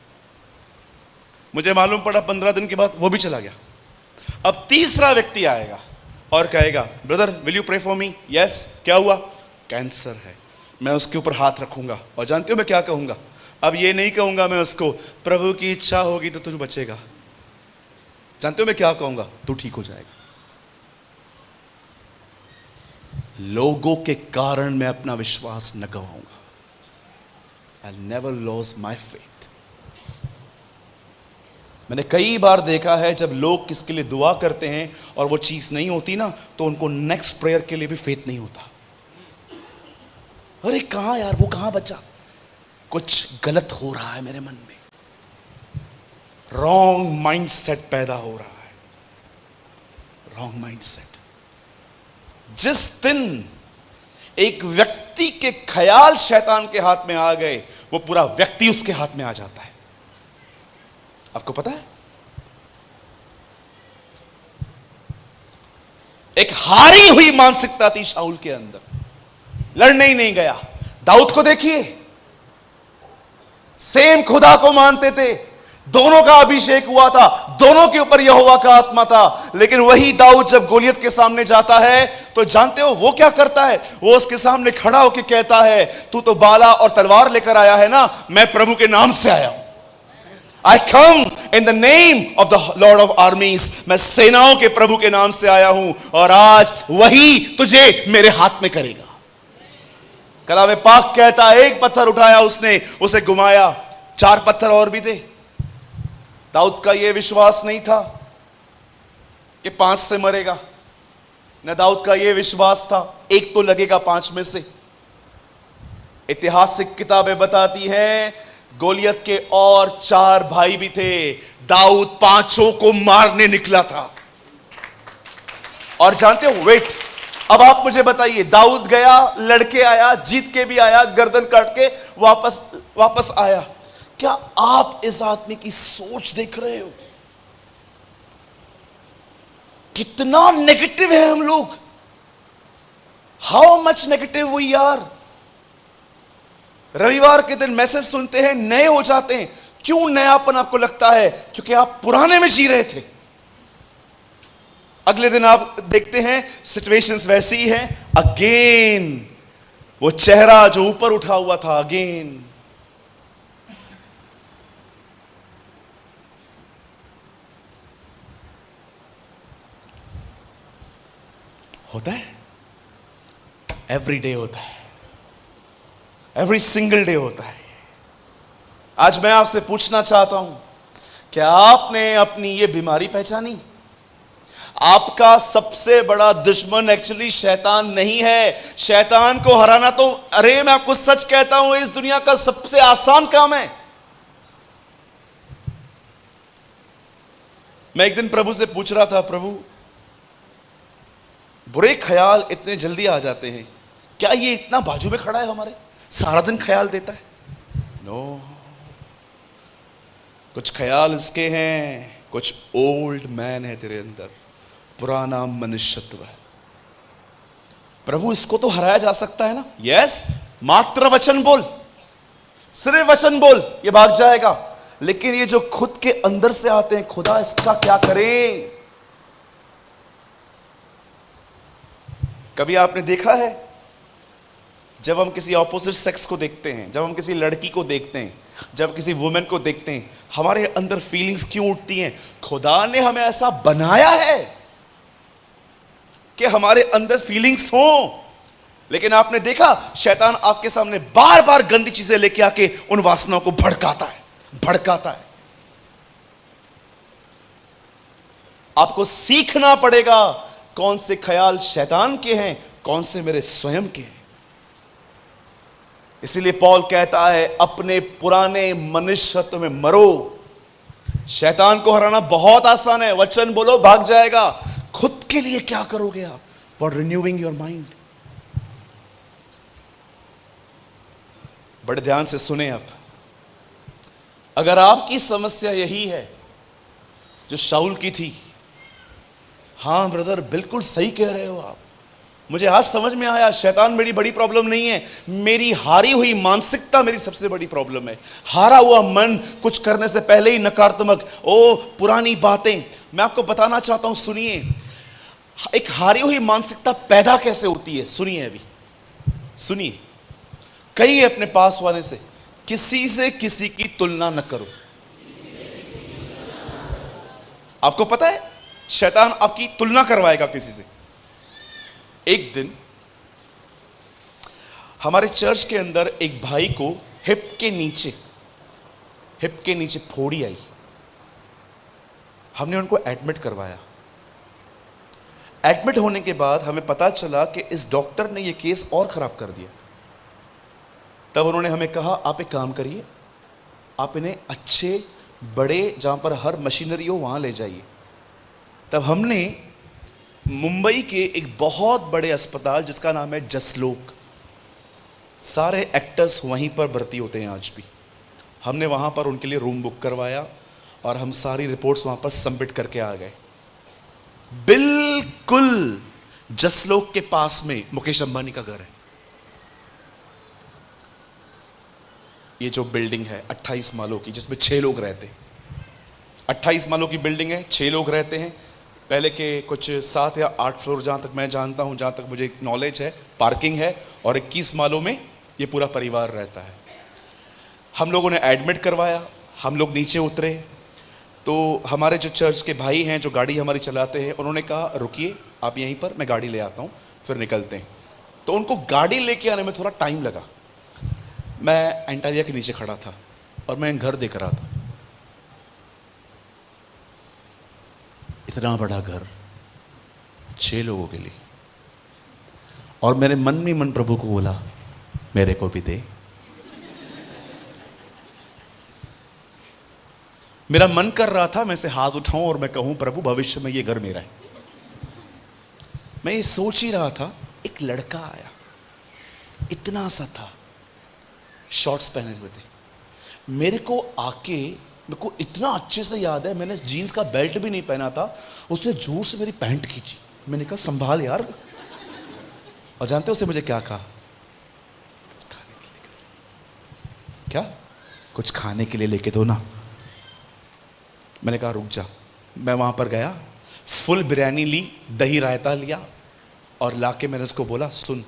S1: मुझे मालूम पड़ा 15 दिन के बाद वो भी चला गया। अब तीसरा व्यक्ति आएगा और कहेगा brother will you pray for me? Yes, क्या हुआ? कैंसर है। मैं उसके ऊपर हाथ रखूंगा और जानते हो मैं क्या कहूंगा? अब ये नहीं कहूंगा मैं उसको प्रभु की इच्छा होगी तो तुझ बचेगा। जानते हो मैं क्या कहूंगा? तू ठीक हो जाएगा। लोगों के कारण मैं अपना विश्वास न गवाऊंगा। I never loss my faith. मैंने कई बार देखा है जब लोग किसके लिए दुआ करते हैं और वो चीज नहीं होती ना, तो उनको नेक्स्ट प्रेयर के लिए भी फेथ नहीं होता। अरे कहां यार, वो कहां बचा? कुछ गलत हो रहा है मेरे मन में, रॉन्ग माइंडसेट पैदा हो रहा है। Wrong mindset. जिस दिन एक व्यक्ति के ख्याल शैतान के हाथ में आ गए, वो पूरा व्यक्ति उसके हाथ में आ जाता है। आपको पता है, एक हारी हुई मानसिकता थी शाऊल के अंदर, लड़ने ही नहीं गया। दाऊद को देखिए, सेम खुदा को मानते थे, दोनों का अभिषेक हुआ था, दोनों के ऊपर यहोवा का आत्मा था। लेकिन वही दाऊद जब गोलियत के सामने जाता है तो जानते हो वो क्या करता है? वो उसके सामने खड़ा होकर कहता है तू तो बाला और तलवार लेकर आया है ना, मैं प्रभु के नाम से आया हूं। I come in the name of the Lord of armies. मैं सेनाओं के प्रभु के नाम से आया हूं और आज वही तुझे मेरे हाथ में करेगा। कलाम पाक कहता है एक पत्थर उठाया उसने, उसे घुमाया, 4 पत्थर और भी थे। दाऊद का यह विश्वास नहीं था कि 5 से मरेगा, न दाऊद का यह विश्वास था एक तो लगेगा 5 में से। ऐतिहासिक किताबें बताती हैं गोलियत के और 4 भाई भी थे, दाऊद 5 को मारने निकला था। और जानते हो, वेट, अब आप मुझे बताइए, दाऊद गया, लड़के आया, जीत के भी आया, गर्दन काट के वापस आया। क्या आप इस आदमी की सोच देख रहे हो? कितना नेगेटिव है हम लोग। How much negative we are. रविवार के दिन मैसेज सुनते हैं, नए हो जाते हैं। क्यों नयापन आपको लगता है? क्योंकि आप पुराने में जी रहे थे। अगले दिन आप देखते हैं सिचुएशंस वैसी ही है, अगेन वो चेहरा जो ऊपर उठा हुआ था, अगेन। होता है, एवरी डे होता है, एवरी सिंगल डे होता है। आज मैं आपसे पूछना चाहता हूं, क्या आपने अपनी ये बीमारी पहचानी? आपका सबसे बड़ा दुश्मन एक्चुअली शैतान नहीं है। शैतान को हराना तो, अरे मैं आपको सच कहता हूं, इस दुनिया का सबसे आसान काम है। मैं एक दिन प्रभु से पूछ रहा था, प्रभु बुरे ख्याल इतने जल्दी आ जाते हैं, क्या ये इतना बाजू में खड़ा है हमारे, सारा दिन ख्याल देता है? नो, कुछ ख्याल इसके हैं, कुछ ओल्ड मैन है तेरे अंदर, पुराना मनुष्यत्व है। प्रभु इसको तो हराया जा सकता है ना? यस, मात्र वचन बोल, सिर्फ वचन बोल, ये भाग जाएगा। लेकिन ये जो खुद के अंदर से आते हैं, खुदा इसका क्या करें? कभी आपने देखा है जब हम किसी ऑपोजिट सेक्स को देखते हैं, जब हम किसी लड़की को देखते हैं, जब किसी वुमेन को देखते हैं, हमारे अंदर फीलिंग्स क्यों उठती हैं? खुदा ने हमें ऐसा बनाया है कि हमारे अंदर फीलिंग्स हो। लेकिन आपने देखा, शैतान आपके सामने बार बार गंदी चीजें लेके आके उन वासनाओं को भड़काता है। आपको सीखना पड़ेगा कौन से ख्याल शैतान के हैं, कौन से मेरे स्वयं के हैं। इसीलिए पौल कहता है, अपने पुराने मनुष्यत्व में मरो। शैतान को हराना बहुत आसान है, वचन बोलो, भाग जाएगा। खुद के लिए क्या करोगे आप? For renewing your mind. बड़े ध्यान से सुने आप। अगर आपकी समस्या यही है जो शाऊल की थी, हां ब्रदर, बिल्कुल सही कह रहे हो आप। मुझे आज समझ में आया, शैतान मेरी बड़ी प्रॉब्लम नहीं है, मेरी हारी हुई मानसिकता मेरी सबसे बड़ी प्रॉब्लम है। हारा हुआ मन, कुछ करने से पहले ही नकारात्मक, ओ पुरानी बातें। मैं आपको बताना चाहता हूं, सुनिए, एक हारी हुई मानसिकता पैदा कैसे होती है। सुनिए, अभी सुनिए। कहिए अपने पास वाले से, किसी से किसी की तुलना न करो। आपको पता है, शैतान आपकी तुलना करवाएगा किसी से। एक दिन हमारे चर्च के अंदर एक भाई को हिप के नीचे फोड़ी आई। हमने उनको एडमिट करवाया। एडमिट होने के बाद हमें पता चला कि इस डॉक्टर ने यह केस और खराब कर दिया। तब उन्होंने हमें कहा, आप एक काम करिए, आप इन्हें अच्छे बड़े, जहां पर हर मशीनरी हो, वहां ले जाइए। तब हमने मुंबई के एक बहुत बड़े अस्पताल, जिसका नाम है जसलोक, सारे एक्टर्स वहीं पर भर्ती होते हैं आज भी, हमने वहां पर उनके लिए रूम बुक करवाया और हम सारी रिपोर्ट्स वहां पर सबमिट करके आ गए। बिल्कुल जसलोक के पास में मुकेश अंबानी का घर है। ये जो बिल्डिंग है 28 मालों की, जिसमें 6 लोग रहते हैं। 28 मालों की बिल्डिंग है, 6 लोग रहते हैं। पहले के कुछ 7 या 8 फ्लोर, जहाँ तक मैं जानता हूँ, जहाँ तक मुझे नॉलेज है, पार्किंग है, और 21 मालों में ये पूरा परिवार रहता है। हम लोगों ने एडमिट करवाया, हम लोग नीचे उतरे तो हमारे जो चर्च के भाई हैं, जो गाड़ी हमारी चलाते हैं, उन्होंने कहा, रुकिए आप यहीं पर, मैं गाड़ी ले आता हूँ, फिर निकलते हैं। तो उनको गाड़ी लेके आने में थोड़ा टाइम लगा। मैं एंटारिया के नीचे खड़ा था और मैं घर देख रहा था। इतना बड़ा घर 6 लोगों के लिए, और मेरे मन में मन प्रभु को बोला, मेरे को भी दे। मेरा मन कर रहा था मैं इसे हाथ उठाऊं और मैं कहूं, प्रभु भविष्य में ये घर मेरा है। मैं ये सोच ही रहा था, एक लड़का आया, इतना सा था, शॉर्ट्स पहने हुए थे। मेरे को आके, मेरे को इतना अच्छे से याद है, मैंने जीन्स का बेल्ट भी नहीं पहना था, उसने जोर से मेरी पैंट खींची। मैंने कहा, संभाल यार। और जानते हो उसने मुझे क्या कहा? क्या? कुछ खाने के लिए लेके दो ना। मैंने कहा, रुक जा। मैं वहां पर गया, फुल बिरयानी ली, दही रायता लिया, और लाके मैंने उसको बोला, सुन,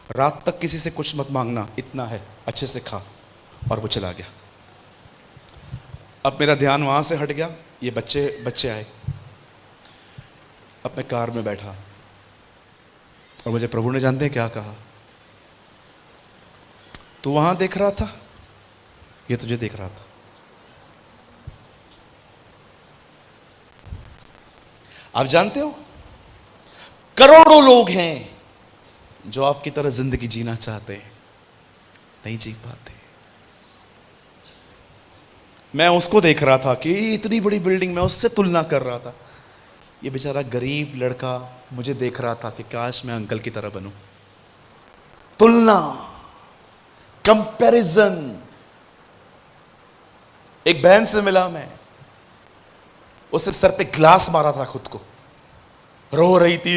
S1: रात तक किसी से कुछ मत मांगना, इतना है, अच्छे से खा। और वो चला गया। अब मेरा ध्यान वहां से हट गया। ये बच्चे आए, अपने कार में बैठा, और मुझे प्रभु ने, जानते हैं क्या कहा? तू वहां देख रहा था, ये तुझे देख रहा था। आप जानते हो करोड़ों लोग हैं जो आपकी तरह जिंदगी जीना चाहते हैं, नहीं जी पाते। मैं उसको देख रहा था कि इतनी बड़ी बिल्डिंग, मैं उससे तुलना कर रहा था। ये बेचारा गरीब लड़का मुझे देख रहा था कि काश मैं अंकल की तरह बनूं। तुलना, कंपैरिजन। एक बहन से मिला मैं, उससे सर पे ग्लास मारा था खुद को, रो रही थी।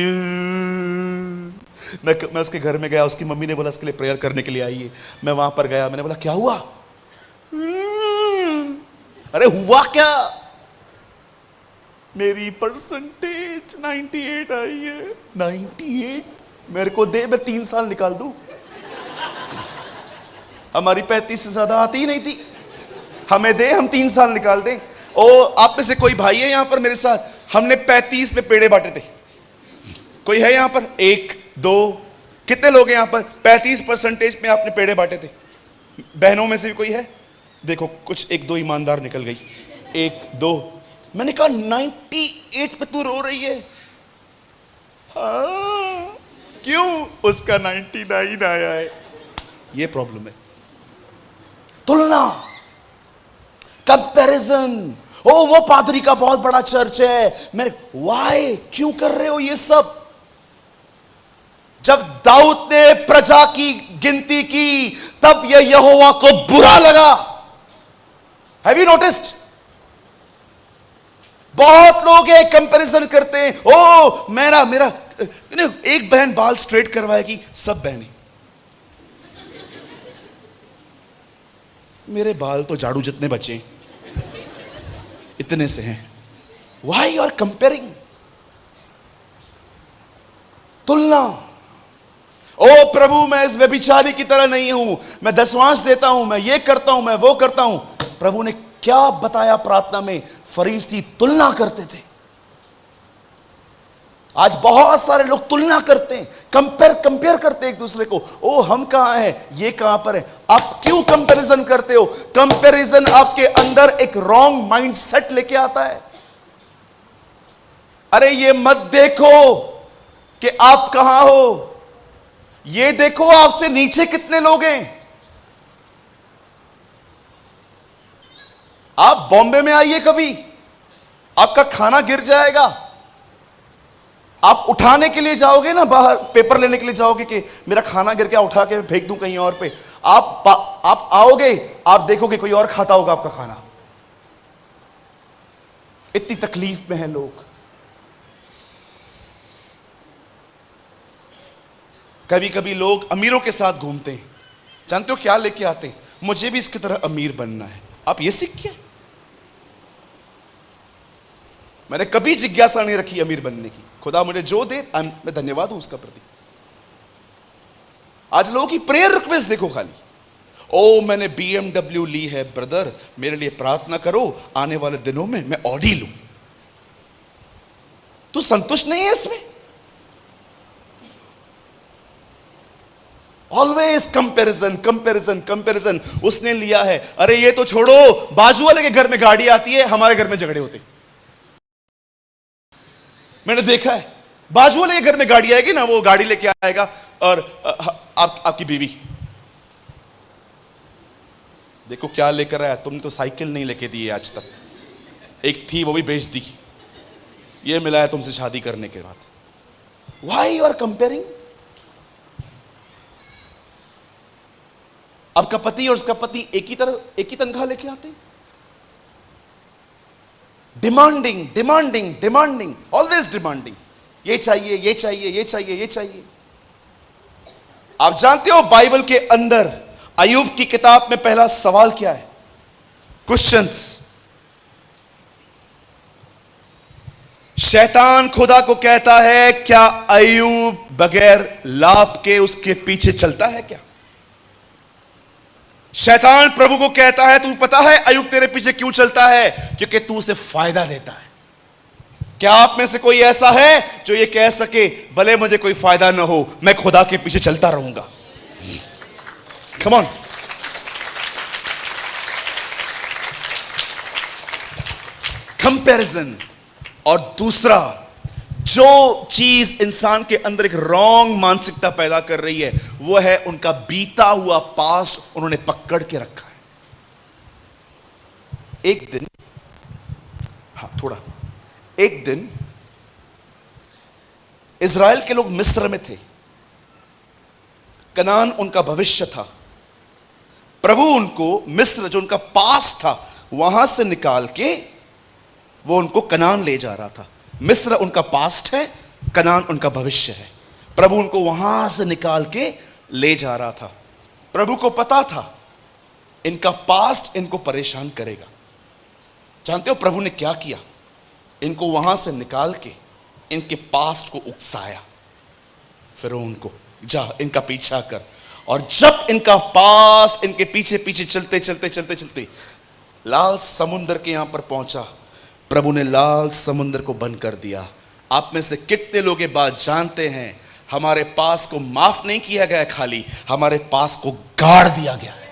S1: मैं उसके घर में गया, उसकी मम्मी ने बोला उसके लिए प्रेयर करने के लिए आइए। मैं वहां पर गया, मैंने बोला क्या हुआ? अरे हुआ क्या? मेरी परसेंटेज 98 आई है। 98 मेरे को दे, मैं 3 साल निकाल दूं। हमारी 35 से ज्यादा आती ही नहीं थी, हमें दे, हम 3 साल निकाल दें। ओ, आप में से कोई भाई है यहां पर मेरे साथ? हमने 35 पे पेड़े बांटे थे। कोई है यहां पर? 1 2, कितने लोग हैं यहां पर 35% में आपने पेड़े बांटे थे? बहनों में से भी कोई है? देखो कुछ 1 2 ईमानदार निकल गई। 1 2। मैंने कहा 98 पे तू रो रही है? हाँ, क्यों? उसका 99 आया है। ये प्रॉब्लम है, तुलना, कंपैरिजन। ओ, वो पादरी का बहुत बड़ा चर्च है। मैं वाई, क्यों कर रहे हो ये सब? जब दाऊद ने प्रजा की गिनती की तब यह यहोवा को बुरा लगा। Have you noticed? बहुत लोग हैं कंपैरिजन करते हैं। ओ, मेरा एक बहन बाल स्ट्रेट करवाएगी, सब बहनें मेरे बाल तो झाड़ू जितने बचे, इतने से हैं। Why you are comparing? तुलना। ओ प्रभु, मैं इस व्यभिचारी की तरह नहीं हूं, मैं दशवांश देता हूं, मैं ये करता हूं, मैं वो करता हूं। प्रभु ने क्या बताया प्रार्थना में? फरीसी तुलना करते थे। आज बहुत सारे लोग तुलना करते हैं, कंपेयर करते हैं एक दूसरे को। ओ, हम कहां हैं, ये कहां पर है। आप क्यों कंपैरिजन करते हो? कंपैरिजन आपके अंदर एक रॉन्ग माइंडसेट लेके आता है। अरे ये मत देखो कि आप कहां हो, ये देखो आपसे नीचे कितने लोग हैं। आप बॉम्बे में आइए कभी, आपका खाना गिर जाएगा। आप उठाने के लिए जाओगे ना, बाहर पेपर लेने के लिए जाओगे कि मेरा खाना गिर गया, उठा के फेंक दूं कहीं और पे। आप आओगे, आप देखोगे कोई और खाता होगा आपका खाना। इतनी तकलीफ में हैं लोग। कभी कभी लोग अमीरों के साथ घूमते हैं, जानते हो क्या लेके आते हैं? मुझे भी इसकी तरह अमीर बनना है। आप ये सीख क्या? मैंने कभी जिज्ञासा नहीं रखी अमीर बनने की। खुदा मुझे जो दे मैं धन्यवाद हूं उसका प्रति। आज लोगों की प्रेयर रिक्वेस्ट देखो खाली, ओ मैंने BMW ली है ब्रदर, मेरे लिए प्रार्थना करो, आने वाले दिनों में मैं ऑडी लूं। तू संतुष्ट नहीं है इसमें? Always comparison comparison comparison. उसने लिया है, अरे ये तो छोड़ो, बाजू वाले के घर में गाड़ी आती है, हमारे घर में झगड़े होते। मैंने देखा है, बाजू वाले के घर में गाड़ी आएगी ना, वो गाड़ी लेके आएगा और आपकी बीवी देखो क्या लेकर आया, तुमने तो साइकिल नहीं लेके दी है आज तक, एक थी वो भी बेच दी, ये मिला है तुमसे शादी करने के बाद। Why you are comparing? आपका पति और उसका पति एक ही तनख्वाह लेके आते हैं। Demanding demanding demanding, always demanding. ये चाहिए ये चाहिए ये चाहिए ये चाहिए। आप जानते हो बाइबल के अंदर अय्यूब की किताब में पहला सवाल क्या है? क्वेश्चंस। शैतान खुदा को कहता है, क्या अय्यूब बगैर लाभ के उसके पीछे चलता है क्या? शैतान प्रभु को कहता है, तू पता है अय्यूब तेरे पीछे क्यों चलता है? क्योंकि तू उसे फायदा देता है। क्या आप में से कोई ऐसा है जो ये कह सके, भले मुझे कोई फायदा ना हो, मैं खुदा के पीछे चलता रहूंगा? Come on. कंपैरिजन। और दूसरा, जो चीज इंसान के अंदर एक रॉन्ग मानसिकता पैदा कर रही है वो है उनका बीता हुआ पास्ट उन्होंने पकड़ के रखा है। एक दिन, एक दिन इज़राइल के लोग मिस्र में थे। कनान उनका भविष्य था। प्रभु उनको मिस्र जो उनका पास था वहां से निकाल के वो उनको कनान ले जा रहा था। मिस्र उनका पास्ट है, कनान उनका भविष्य है। प्रभु उनको वहां से निकाल के ले जा रहा था। प्रभु को पता था इनका पास्ट इनको परेशान करेगा। जानते हो प्रभु ने क्या किया? इनको वहां से निकाल के इनके पास्ट को उकसाया। फिर उनको जा इनका पीछा कर। और जब इनका पास इनके पीछे पीछे चलते लाल समुद्र के यहां पर पहुंचा, प्रभु ने लाल समुद्र को बंद कर दिया। आप में से कितने लोग ये बात जानते हैं? हमारे पास को माफ नहीं किया गया, खाली हमारे पास को गाड़ दिया गया है।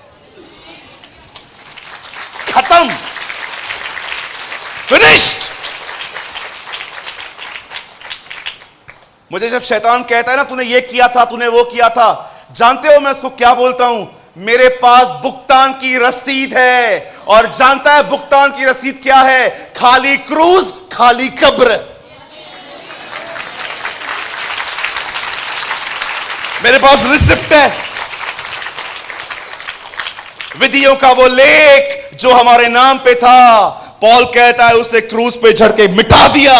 S1: खत्म, फिनिश्ड। मुझे जब शैतान कहता है ना तूने ये किया था, तूने वो किया था, जानते हो मैं उसको क्या बोलता हूं? मेरे पास भुगतान की रसीद है। और जानता है भुगतान की रसीद क्या है? खाली क्रूज, खाली कब्र। मेरे पास रिसिप्ट है, विधियों का वो लेख जो हमारे नाम पे था। पॉल कहता है उसे क्रूज पे झड़ के मिटा दिया।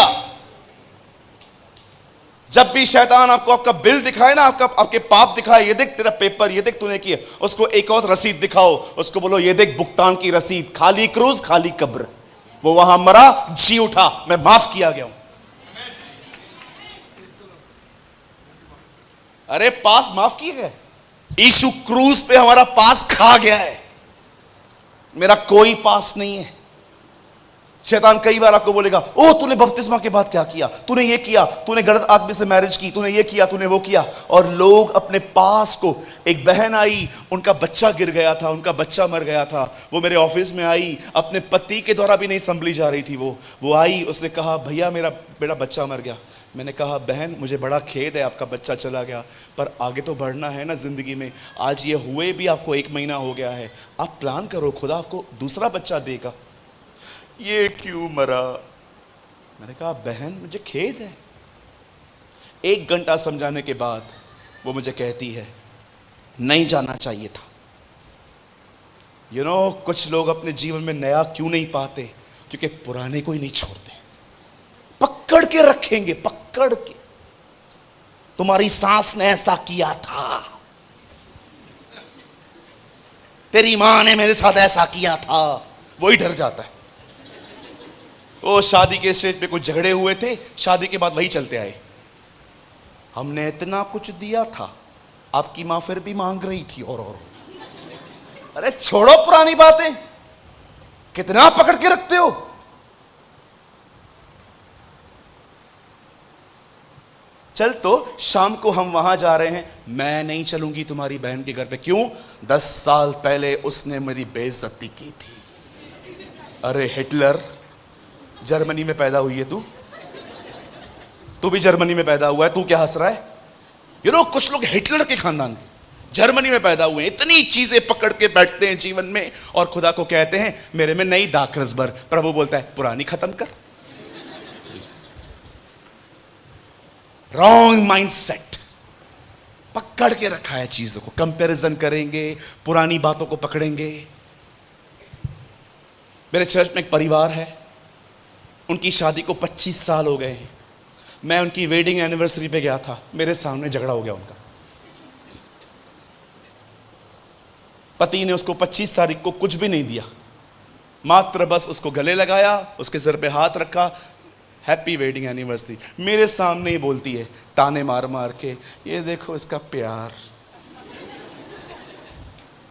S1: जब भी शैतान आपको आपका बिल दिखाए ना, आपके पाप दिखाए, ये देख तेरा पेपर, ये देख तूने किया, उसको एक और रसीद दिखाओ, उसको बोलो ये देख भुगतान की रसीद, खाली क्रूज खाली कब्र। वो वहां मरा, जी उठा, मैं माफ किया गया हूं। अरे पास माफ किए गए। यीशु क्रूज पे हमारा पास खा गया है। मेरा कोई पास नहीं है। शैतान कई बार आपको बोलेगा ओ तूने बपतिस्मा के बाद क्या किया, तूने ये किया, तूने गलत आदमी से मैरिज की, तूने ये किया, तूने वो किया। और लोग अपने पास को, एक बहन आई, उनका बच्चा गिर गया था, उनका बच्चा मर गया था। वो मेरे ऑफिस में आई, अपने पति के द्वारा भी नहीं संभली जा रही थी। वो आई, उसने कहा भैया मेरा बच्चा मर गया। मैंने कहा बहन मुझे बड़ा खेद है आपका बच्चा चला गया, पर आगे तो बढ़ना है ना जिंदगी में। आज ये हुए भी आपको 1 महीना हो गया है, आप प्लान करो, खुदा आपको दूसरा बच्चा देगा। ये क्यों मरा? मैंने कहा बहन मुझे खेद है। 1 घंटा समझाने के बाद वो मुझे कहती है नहीं जाना चाहिए था। कुछ लोग अपने जीवन में नया क्यों नहीं पाते? क्योंकि पुराने को ही नहीं छोड़ते, पकड़ के रखेंगे, पकड़ के। तुम्हारी सास ने ऐसा किया था, तेरी मां ने मेरे साथ ऐसा किया था। वही डर जाता है। वो शादी के स्टेज पे कुछ झगड़े हुए थे, शादी के बाद वही चलते आए, हमने इतना कुछ दिया था, आपकी मां फिर भी मांग रही थी और। अरे छोड़ो पुरानी बातें, कितना पकड़ के रखते हो? चल तो शाम को हम वहां जा रहे हैं। मैं नहीं चलूंगी तुम्हारी बहन के घर पे। क्यों? 10 साल पहले उसने मेरी बेइज्जती की थी। अरे हिटलर, जर्मनी में पैदा हुई है तू भी जर्मनी में पैदा हुआ है, तू क्या हंस रहा है? कुछ लोग हिटलर के खानदान के, जर्मनी में पैदा हुए, इतनी चीजें पकड़ के बैठते हैं जीवन में और खुदा को कहते हैं मेरे में नई दाखरस भर। प्रभु बोलता है पुरानी खत्म कर। रॉन्ग माइंडसेट, पकड़ के रखा है चीजों को, कंपैरिजन करेंगे, पुरानी बातों को पकड़ेंगे। मेरे चर्च में एक परिवार है, उनकी शादी को 25 साल हो गए हैं। मैं उनकी वेडिंग एनिवर्सरी पे गया था, मेरे सामने झगड़ा हो गया उनका। पति ने उसको 25 तारीख को कुछ भी नहीं दिया, मात्र बस उसको गले लगाया, उसके सिर पे हाथ रखा, हैप्पी वेडिंग एनिवर्सरी। मेरे सामने ही बोलती है ताने मार मार के, ये देखो इसका प्यार।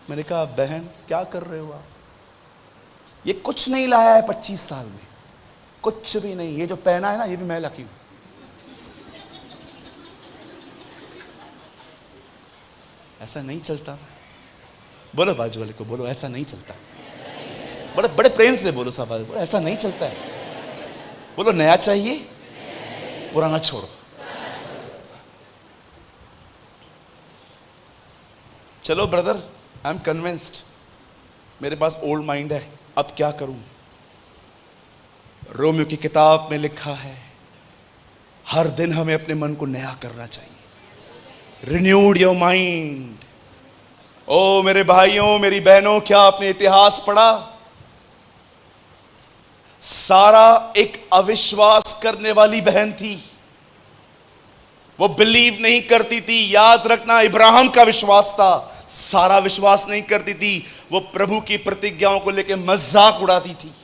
S1: मैंने कहा बहन क्या कर रहे हो आप? ये कुछ नहीं लाया है 25 साल में, कुछ भी नहीं। ये जो पहना है ना, ये भी मैं लकी हूं। ऐसा नहीं चलता। बोलो बाजू वाले को, बोलो ऐसा नहीं चलता। बड़े प्रेम से बोलो, सब बोलो ऐसा नहीं चलता है। बोलो नया चाहिए, पुराना छोड़ो। चलो ब्रदर, आई एम कन्विंस्ड, मेरे पास ओल्ड माइंड है, अब क्या करूं? रोमियो की किताब में लिखा है हर दिन हमें अपने मन को नया करना चाहिए। Renewed your mind. ओ मेरे भाइयों, मेरी बहनों, क्या आपने इतिहास पढ़ा? सारा एक अविश्वास करने वाली बहन थी, वो बिलीव नहीं करती थी। याद रखना, इब्राहिम का विश्वास था, सारा विश्वास नहीं करती थी। वो प्रभु की प्रतिज्ञाओं को लेकर मजाक उड़ाती थी।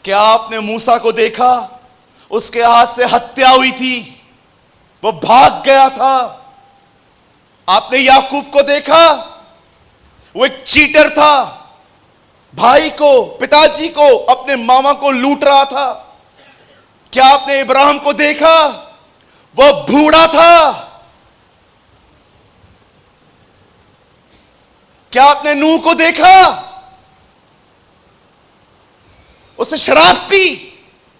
S1: क्या आपने मूसा को देखा? उसके हाथ से हत्या हुई थी, वो भाग गया था। आपने याकूब को देखा? वो एक चीटर था, भाई को, पिताजी को, अपने मामा को लूट रहा था। क्या आपने इब्राहिम को देखा? वो बूढ़ा था। क्या आपने नूह को देखा? उसने शराब पी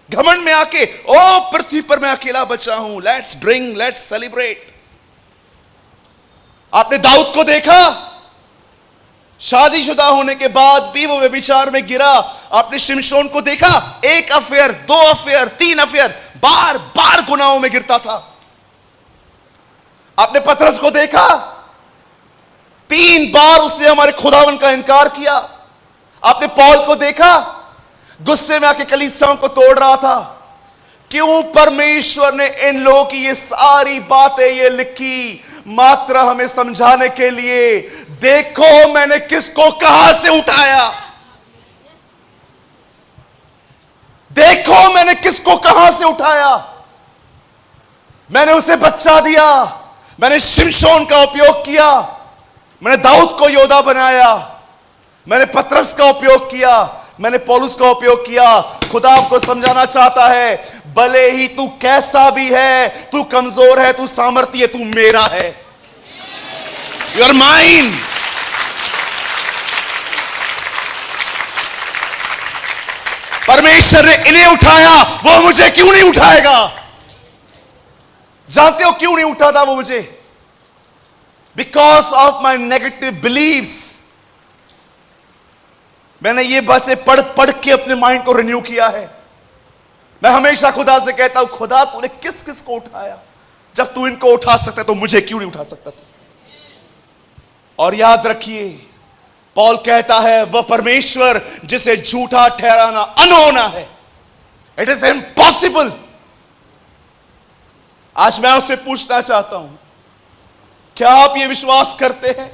S1: घमंड में आके, ओ पृथ्वी पर मैं अकेला बचा हूं, लेट्स ड्रिंक, लेट्स सेलिब्रेट। आपने दाऊद को देखा? शादीशुदा होने के बाद भी वो व्यभिचार में गिरा। आपने शिमशोन को देखा? एक अफेयर, 2 अफेयर, 3 अफेयर, बार बार गुनाहों में गिरता था। आपने पतरस को देखा? 3 बार उसने हमारे खुदावन का इनकार किया। आपने पौल को देखा? गुस्से में आके कलीसियाओं को तोड़ रहा था। क्यों परमेश्वर ने इन लोगों की ये सारी बातें ये लिखी? मात्र हमें समझाने के लिए। देखो मैंने किसको कहां से उठाया, देखो मैंने किसको कहां से उठाया। मैंने उसे बच्चा दिया, मैंने शिमशोन का उपयोग किया, मैंने दाऊद को योद्धा बनाया, मैंने पतरस का उपयोग किया, मैंने पौलुस का उपयोग किया। खुदा आपको समझाना चाहता है, भले ही तू कैसा भी है, तू कमजोर है, तू सामर्थ्य है, तू मेरा है। You are mine. परमेश्वर ने इन्हें उठाया, वो मुझे क्यों नहीं उठाएगा? जानते हो क्यों नहीं उठाता वो मुझे? Because of my negative believes. मैंने ये बातें पढ़ पढ़ के अपने माइंड को रिन्यू किया है। मैं हमेशा खुदा से कहता हूं, खुदा तूने किस किस को उठाया? जब तू इनको उठा सकता है तो मुझे क्यों नहीं उठा सकता तू? और याद रखिए, पौल कहता है वह परमेश्वर जिसे झूठा ठहराना अनहोना है। It is impossible. आज मैं आपसे पूछना चाहता हूं, क्या आप ये विश्वास करते हैं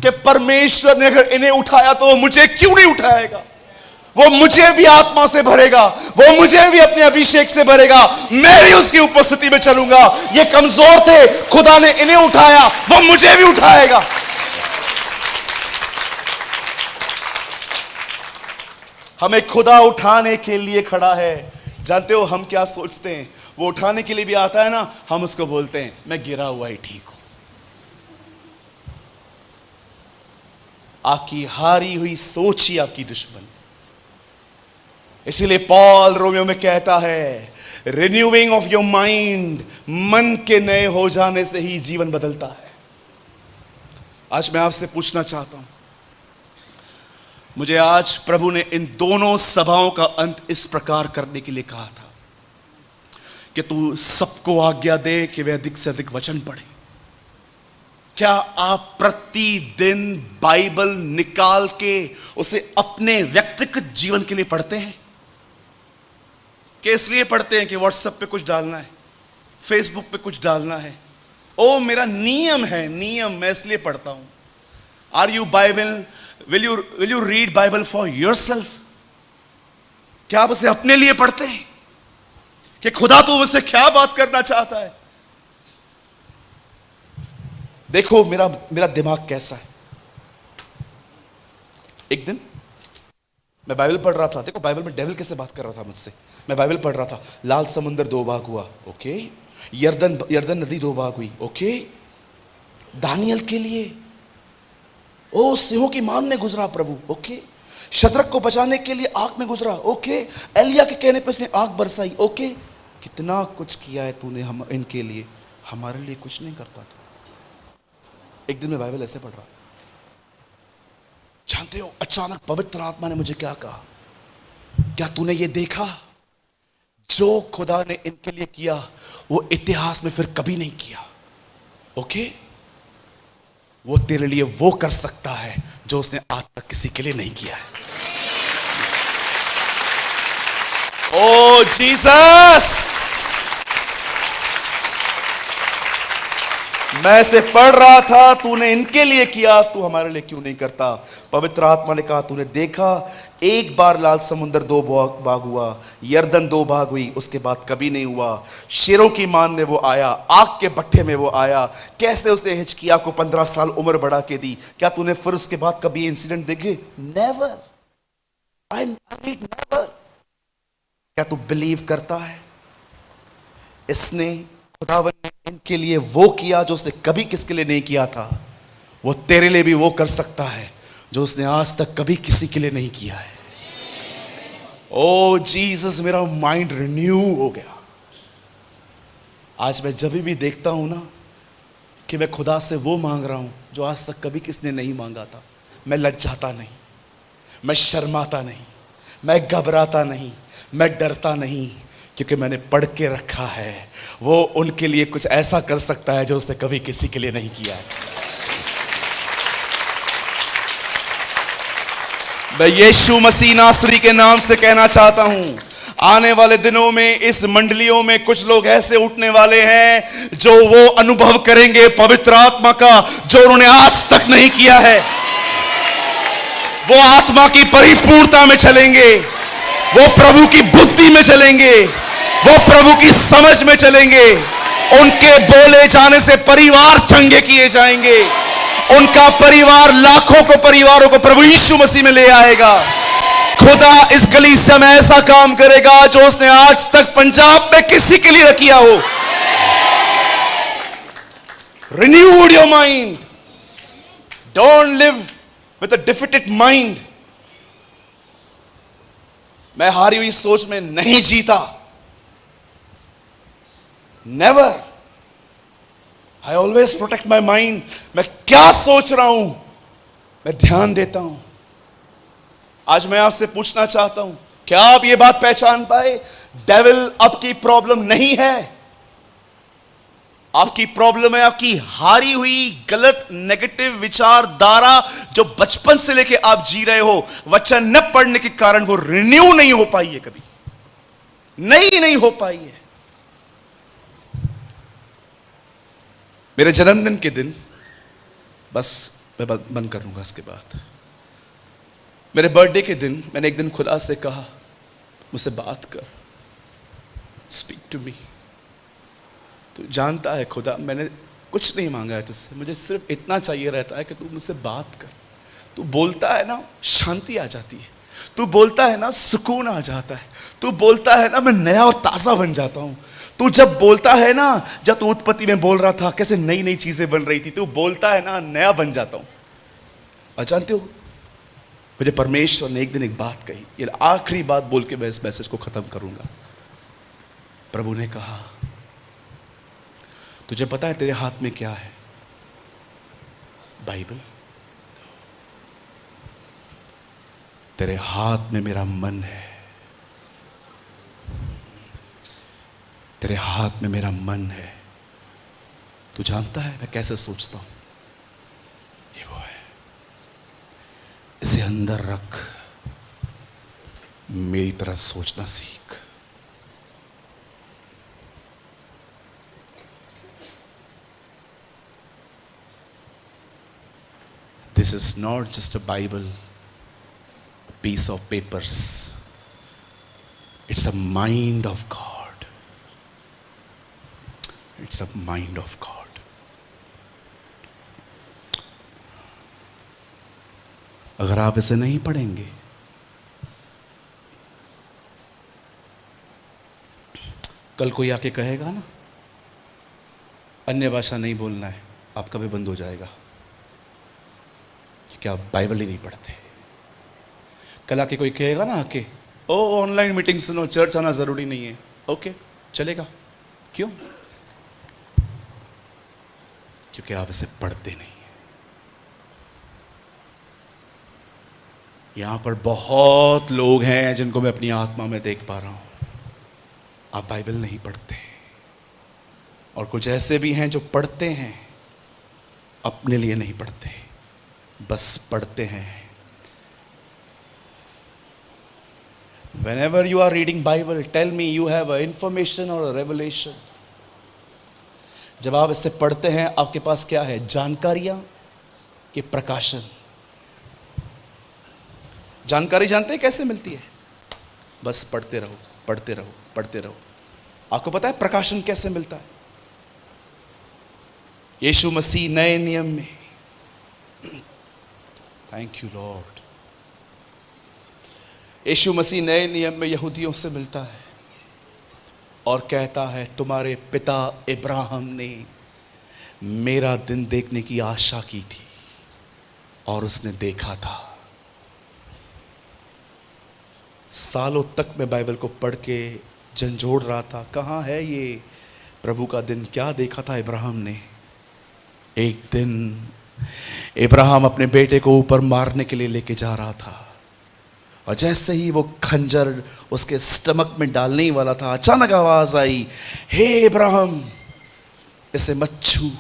S1: कि परमेश्वर ने अगर इन्हें उठाया तो वो मुझे क्यों नहीं उठाएगा? वो मुझे भी आत्मा से भरेगा, वो मुझे भी अपने अभिषेक से भरेगा, मैं भी उसकी उपस्थिति में चलूंगा। ये कमजोर थे, खुदा ने इन्हें उठाया, वो मुझे भी उठाएगा। हमें खुदा उठाने के लिए खड़ा है। जानते हो हम क्या सोचते हैं? वो उठाने के लिए भी आता है ना, हम उसको बोलते हैं मैं गिरा हुआ ही ठीक हूं। आपकी हारी हुई सोच ही आपकी दुश्मन। इसीलिए पॉल रोमियो में कहता है, रिन्यूइंग ऑफ योर माइंड, मन के नए हो जाने से ही जीवन बदलता है। आज मैं आपसे पूछना चाहता हूं, मुझे आज प्रभु ने इन दोनों सभाओं का अंत इस प्रकार करने के लिए कहा था कि तू सबको आज्ञा दे कि वे अधिक से अधिक वचन पढ़े। क्या आप प्रतिदिन बाइबल निकाल के उसे अपने व्यक्तिगत जीवन के लिए पढ़ते हैं? कि इसलिए पढ़ते हैं कि व्हाट्सएप पे कुछ डालना है, फेसबुक पे कुछ डालना है? ओ मेरा नियम है, नियम, मैं इसलिए पढ़ता हूं। Are you Bible, will you read Bible for yourself? क्या आप उसे अपने लिए पढ़ते हैं कि खुदा तो उससे क्या बात करना चाहता है? देखो मेरा दिमाग कैसा है। एक दिन मैं बाइबल पढ़ रहा था। देखो बाइबल में डेविल कैसे बात कर रहा था मुझसे। मैं बाइबल पढ़ रहा था, लाल समुंदर 2 भाग हुआ, ओके। यर्दन नदी 2 भाग हुई, ओके। दानियल के लिए ओ सिंहों की मान में गुजरा प्रभु, ओके। शद्रक को बचाने के लिए आग में गुजरा, ओके। एलिया के कहने पे उसने आग बरसाई, ओके। कितना कुछ किया है तूने हम इनके लिए, हमारे लिए कुछ नहीं करता तू। एक दिन मैं बाइबल ऐसे पढ़ रहा था, जानते हो अचानक पवित्र आत्मा ने मुझे क्या कहा, क्या तूने ये देखा जो खुदा ने इनके लिए किया वो इतिहास में फिर कभी नहीं किया। ओके, वो तेरे लिए वो कर सकता है जो उसने आज तक किसी के लिए नहीं किया है। ओ जीसस, मैं से पढ़ रहा था, तूने इनके लिए किया, तू हमारे लिए क्यों नहीं करता। पवित्र आत्मा ने कहा, तूने देखा एक बार लाल समुंदर 2 भाग हुआ, यर्दन 2 भाग हुई, उसके बाद कभी नहीं हुआ। शेरों की मान में वो आया, आग के भट्ठे में वो आया, कैसे उसने हिजकिय्याह को 15 साल उम्र बढ़ा के दी। क्या तूने फिर उसके बाद कभी इंसिडेंट देखे? Never, I read never. क्या तू बिलीव करता है इसने, खुदावन ने इनके लिए वो किया जो उसने कभी किसके लिए नहीं किया था, वो तेरे लिए भी वो कर सकता है जो उसने आज तक कभी किसी के लिए नहीं किया है। ओ जीसस, मेरा माइंड रिन्यू हो गया। आज मैं जब भी देखता हूं ना कि मैं खुदा से वो मांग रहा हूं जो आज तक कभी किसने नहीं मांगा था, मैं लज्जाता नहीं, मैं शर्माता नहीं, मैं घबराता नहीं, मैं डरता नहीं, क्योंकि मैंने पढ़ के रखा है वो उनके लिए कुछ ऐसा कर सकता है जो उसने कभी किसी के लिए नहीं किया है। मैं यीशु मसीह नासरी के नाम से कहना चाहता हूं, आने वाले दिनों में इस मंडलियों में कुछ लोग ऐसे उठने वाले हैं जो वो अनुभव करेंगे पवित्र आत्मा का जो उन्होंने आज तक नहीं किया है। वो आत्मा की परिपूर्णता में चलेंगे, वो प्रभु की बुद्धि में चलेंगे, वो प्रभु की समझ में चलेंगे। उनके बोले जाने से परिवार चंगे किए जाएंगे, उनका परिवार लाखों को परिवारों को प्रभु यीशु मसीह में ले आएगा। खुदा इस कलीसिया में ऐसा काम करेगा जो उसने आज तक पंजाब में किसी के लिए न किया हो। Renewed your mind, don't live with a defeated mind. मैं हारी हुई सोच में नहीं जीता, never. I always protect my mind. मैं क्या सोच रहा हूं मैं ध्यान देता हूं। आज मैं आपसे पूछना चाहता हूं, क्या आप ये बात पहचान पाए? डेविल आपकी प्रॉब्लम नहीं है, आपकी प्रॉब्लम है आपकी हारी हुई गलत नेगेटिव विचारधारा जो बचपन से लेके आप जी रहे हो। वचन न पढ़ने के कारण वो रिन्यू नहीं हो पाई है, कभी नहीं हो पाई है। मेरे जन्मदिन के दिन, बस मैं बंद करूंगा इसके बाद, मेरे बर्थडे के दिन मैंने एक दिन खुदा से कहा, मुझसे बात कर, स्पीक टू मी। तू जानता है खुदा, मैंने कुछ नहीं मांगा है तुझसे, मुझे सिर्फ इतना चाहिए रहता है कि तू मुझसे बात कर। तू बोलता है ना, शांति आ जाती है। तू बोलता है ना, सुकून आ जाता है। तू बोलता है ना, मैं नया और ताज़ा बन जाता हूँ। तू जब बोलता है ना, जब तू उत्पत्ति में बोल रहा था कैसे नई नई चीज़ें बन रही थी, तू बोलता है ना, नया बन जाता हूँ। और जानते हो, मुझे परमेश्वर ने एक दिन एक बात कही, ये आखिरी बात बोल के मैं इस मैसेज को ख़त्म करूँगा। प्रभु ने कहा, तुझे पता है तेरे हाथ में क्या है? बाइबल। तेरे हाथ में मेरा मन है, तेरे हाथ में मेरा मन है। तू जानता है मैं कैसे सोचता हूं? ये वो है, इसे अंदर रख, मेरी तरह सोचना सीख। This is not just a Bible, a piece of papers. It's a mind of God. It's a mind of God. अगर आप इसे नहीं पढ़ेंगे, कल कोई आके कहेगा ना, अन्य भाषा नहीं बोलना है, आपका भी बंद हो जाएगा कि आप बाइबल ही नहीं पढ़ते। कल आके कोई कहेगा ना आके, ओ ऑनलाइन मीटिंग सुनो, चर्च आना ज़रूरी नहीं है। ओके, चलेगा। क्यों? क्योंकि आप इसे पढ़ते नहीं हैं। यहां पर बहुत लोग हैं जिनको मैं अपनी आत्मा में देख पा रहा हूं, आप बाइबल नहीं पढ़ते। और कुछ ऐसे भी हैं जो पढ़ते हैं, अपने लिए नहीं पढ़ते, बस पढ़ते हैं। Whenever you are reading Bible, tell me you have a information or a revelation. जब आप इसे पढ़ते हैं, आपके पास क्या है? जानकारियां कि प्रकाशन? जानकारी जानते हैं कैसे मिलती है? बस पढ़ते रहो, पढ़ते रहो, पढ़ते रहो। आपको पता है प्रकाशन कैसे मिलता है? यीशु मसीह नए नियम में, थैंक यू लॉर्ड, यीशु मसीह नए नियम में यहूदियों से मिलता है और कहता है, तुम्हारे पिता इब्राहिम ने मेरा दिन देखने की आशा की थी और उसने देखा था। सालों तक मैं बाइबल को पढ़ के झंझोड़ रहा था, कहाँ है ये प्रभु का दिन? क्या देखा था इब्राहिम ने? एक दिन इब्राहिम अपने बेटे को ऊपर मारने के लिए लेके जा रहा था और जैसे ही वो खंजर उसके स्टमक में डालने ही वाला था, अचानक आवाज आई, हे इब्राहिम, इसे मत छू।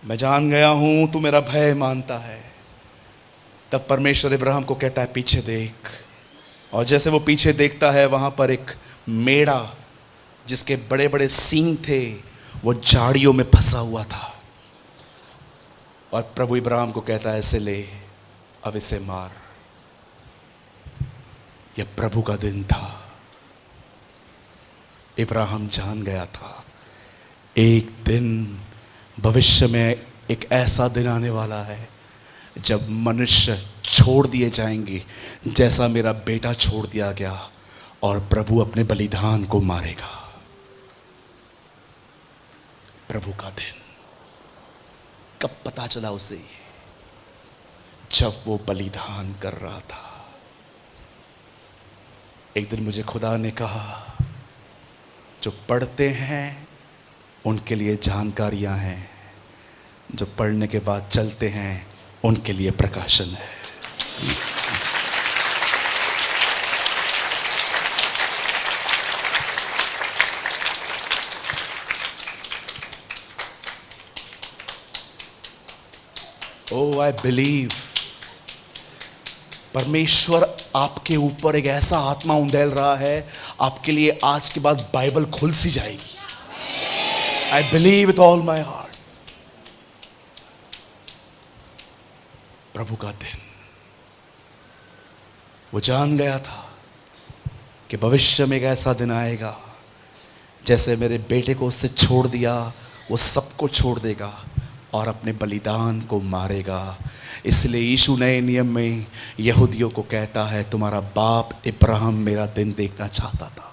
S1: मैं जान गया हूं तू मेरा भय मानता है। तब परमेश्वर इब्राहिम को कहता है, पीछे देख। और जैसे वो पीछे देखता है, वहां पर एक मेढ़ा जिसके बड़े बड़े सींग थे, वो झाड़ियों में फंसा हुआ था। और प्रभु इब्राहिम को कहता है, इसे ले, अब इसे मार। यह प्रभु का दिन था। इब्राहिम जान गया था एक दिन भविष्य में एक ऐसा दिन आने वाला है जब मनुष्य छोड़ दिए जाएंगे, जैसा मेरा बेटा छोड़ दिया गया, और प्रभु अपने बलिदान को मारेगा। प्रभु का दिन कब पता चला उसे? जब वो बलिदान कर रहा था। एक दिन मुझे खुदा ने कहा, जो पढ़ते हैं उनके लिए जानकारियां हैं, जो पढ़ने के बाद चलते हैं उनके लिए प्रकाशन है। Oh, I believe परमेश्वर आपके ऊपर एक ऐसा आत्मा उंडेल रहा है, आपके लिए आज के बाद बाइबल खुल सी जाएगी। I believe with all my heart. प्रभु का दिन, वो जान गया था कि भविष्य में एक ऐसा दिन आएगा, जैसे मेरे बेटे को उससे छोड़ दिया, वो सबको छोड़ देगा और अपने बलिदान को मारेगा। इसलिए यीशु नए नियम में यहूदियों को कहता है, तुम्हारा बाप इब्राहिम मेरा दिन देखना चाहता था,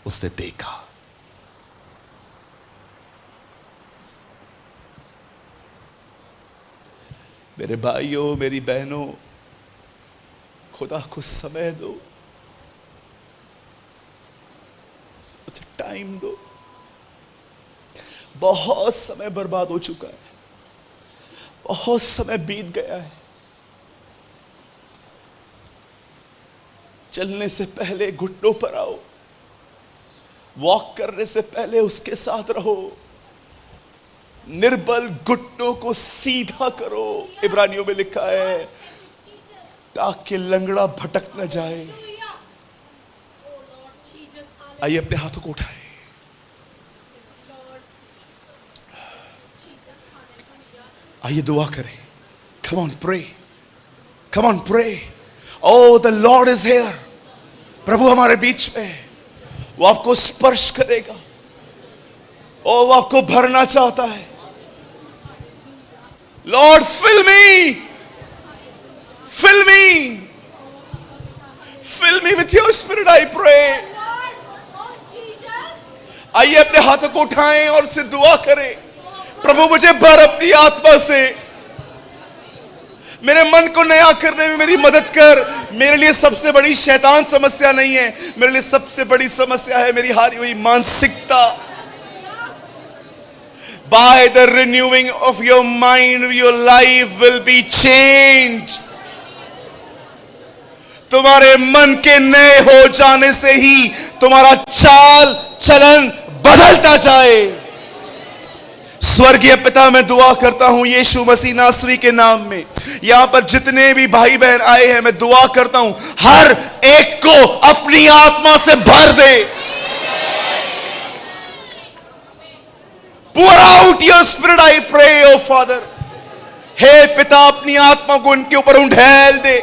S1: उसने देखा। मेरे भाइयों, मेरी बहनों, खुदा को समय दो, उसे टाइम दो। बहुत समय बर्बाद हो चुका है, बहुत समय बीत गया है। चलने से पहले घुटनों पर आओ, वॉक करने से पहले उसके साथ रहो, निर्बल घुटनों को सीधा करो, इब्रानियों में लिखा है, ताकि लंगड़ा भटक न जाए। आइए अपने हाथों को उठाए, आइए दुआ करें। Come on, pray. Come on, pray. Oh, the Lord is here. प्रभु हमारे बीच में, वो आपको स्पर्श करेगा, ओ वो आपको भरना चाहता है। Lord, fill me. Fill me. Fill me with your spirit, I pray. आइए अपने हाथों को उठाएं और से दुआ करें, प्रभु मुझे भर अपनी आत्मा से, मेरे मन को नया करने में मेरी मदद कर। मेरे लिए सबसे बड़ी शैतान समस्या नहीं है, मेरे लिए सबसे बड़ी समस्या है मेरी हारी हुई मानसिकता। By the renewing of your mind, your life will be changed. तुम्हारे मन के नए हो जाने से ही तुम्हारा चाल चलन बदलता जाए। स्वर्गीय पिता, मैं दुआ करता हूं यीशु मसीह नासरी के नाम में, यहां पर जितने भी भाई बहन आए हैं, मैं दुआ करता हूं हर एक को अपनी आत्मा से भर दे। Pour out your spirit, I pray, oh Father. हे पिता, अपनी आत्मा को इनके ऊपर उंडेल दे।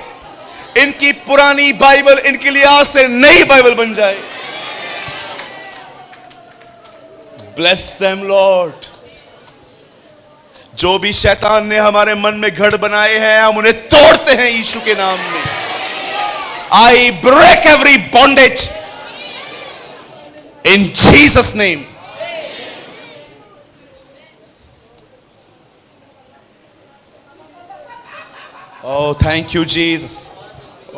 S1: इनकी पुरानी बाइबल इनके लिए आज से नई बाइबल बन जाए। Bless them, Lord. जो भी शैतान ने हमारे मन में गढ़ बनाए हैं, हम उन्हें तोड़ते हैं यीशु के नाम में। I break every bondage in Jesus' name. Oh, thank you, Jesus.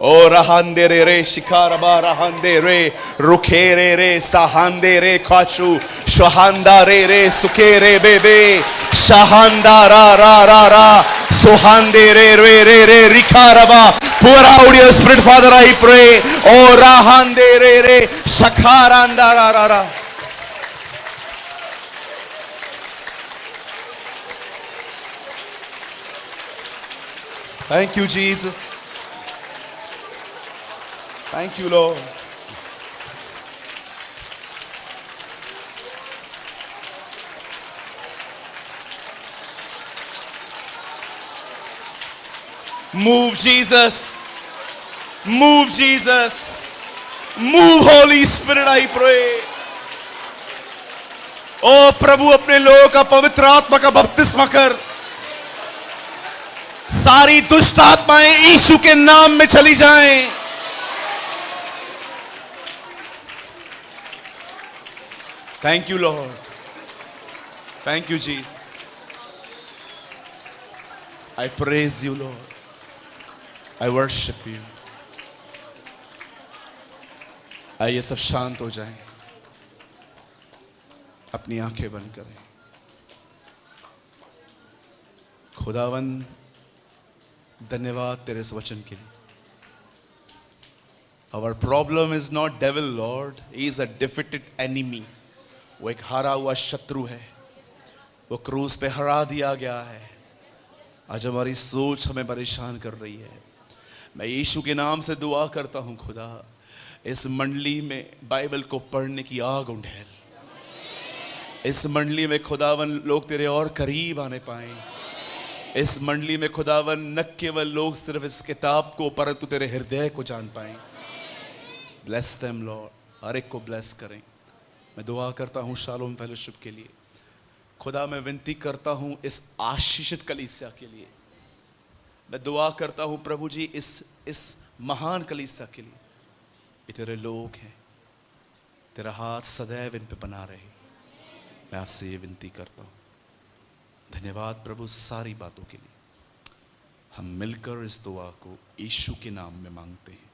S1: Oh, rahande re shikaraba rahande re rukere re sahande re khashu shahanda re sukere bebe shahanda ra suhande re rikaraba. Pour out your spirit, Father, I pray. Oh, rahande re shakaranda ra. Thank you, Jesus. Thank you, Lord. Move, Jesus. Move, Jesus. Move, Holy Spirit, I pray. ओ प्रभु, अपने लोगों का पवित्र आत्मा का बपतिस्मा कर। सारी दुष्ट आत्माएं यीशु के नाम में चली जाएं। Thank you, Lord. Thank you, Jesus. I praise you, Lord. I worship you. आइए सब शांत हो जाएं, अपनी आंखें बंद करें। खुदावन, धन्यवाद तेरे इस वचन के लिए। Our problem is not devil, Lord. He is a defeated enemy. वो एक हारा हुआ शत्रु है, वो क्रूस पे हरा दिया गया है। आज हमारी सोच हमें परेशान कर रही है। मैं यीशु के नाम से दुआ करता हूँ खुदा, इस मंडली में बाइबल को पढ़ने की आग उंडेल। इस मंडली में खुदावन लोग तेरे और करीब आने पाए। इस मंडली में खुदावन न केवल लोग सिर्फ इस किताब को परंतु तेरे हृदय को जान पाए। ब्लेस देम लॉर्ड, हर एक को ब्लेस करें। मैं दुआ करता हूँ शालोम फेलोशिप के लिए। खुदा, मैं विनती करता हूँ इस आशीषित कलीसिया के लिए। मैं दुआ करता हूँ प्रभु जी इस महान कलीसिया के लिए। ये तेरे लोग हैं, तेरा हाथ सदैव इन पे बना रहे। मैं आपसे ये विनती करता हूँ। धन्यवाद प्रभु सारी बातों के लिए। हम मिलकर इस दुआ को यीशु के नाम में मांगते हैं।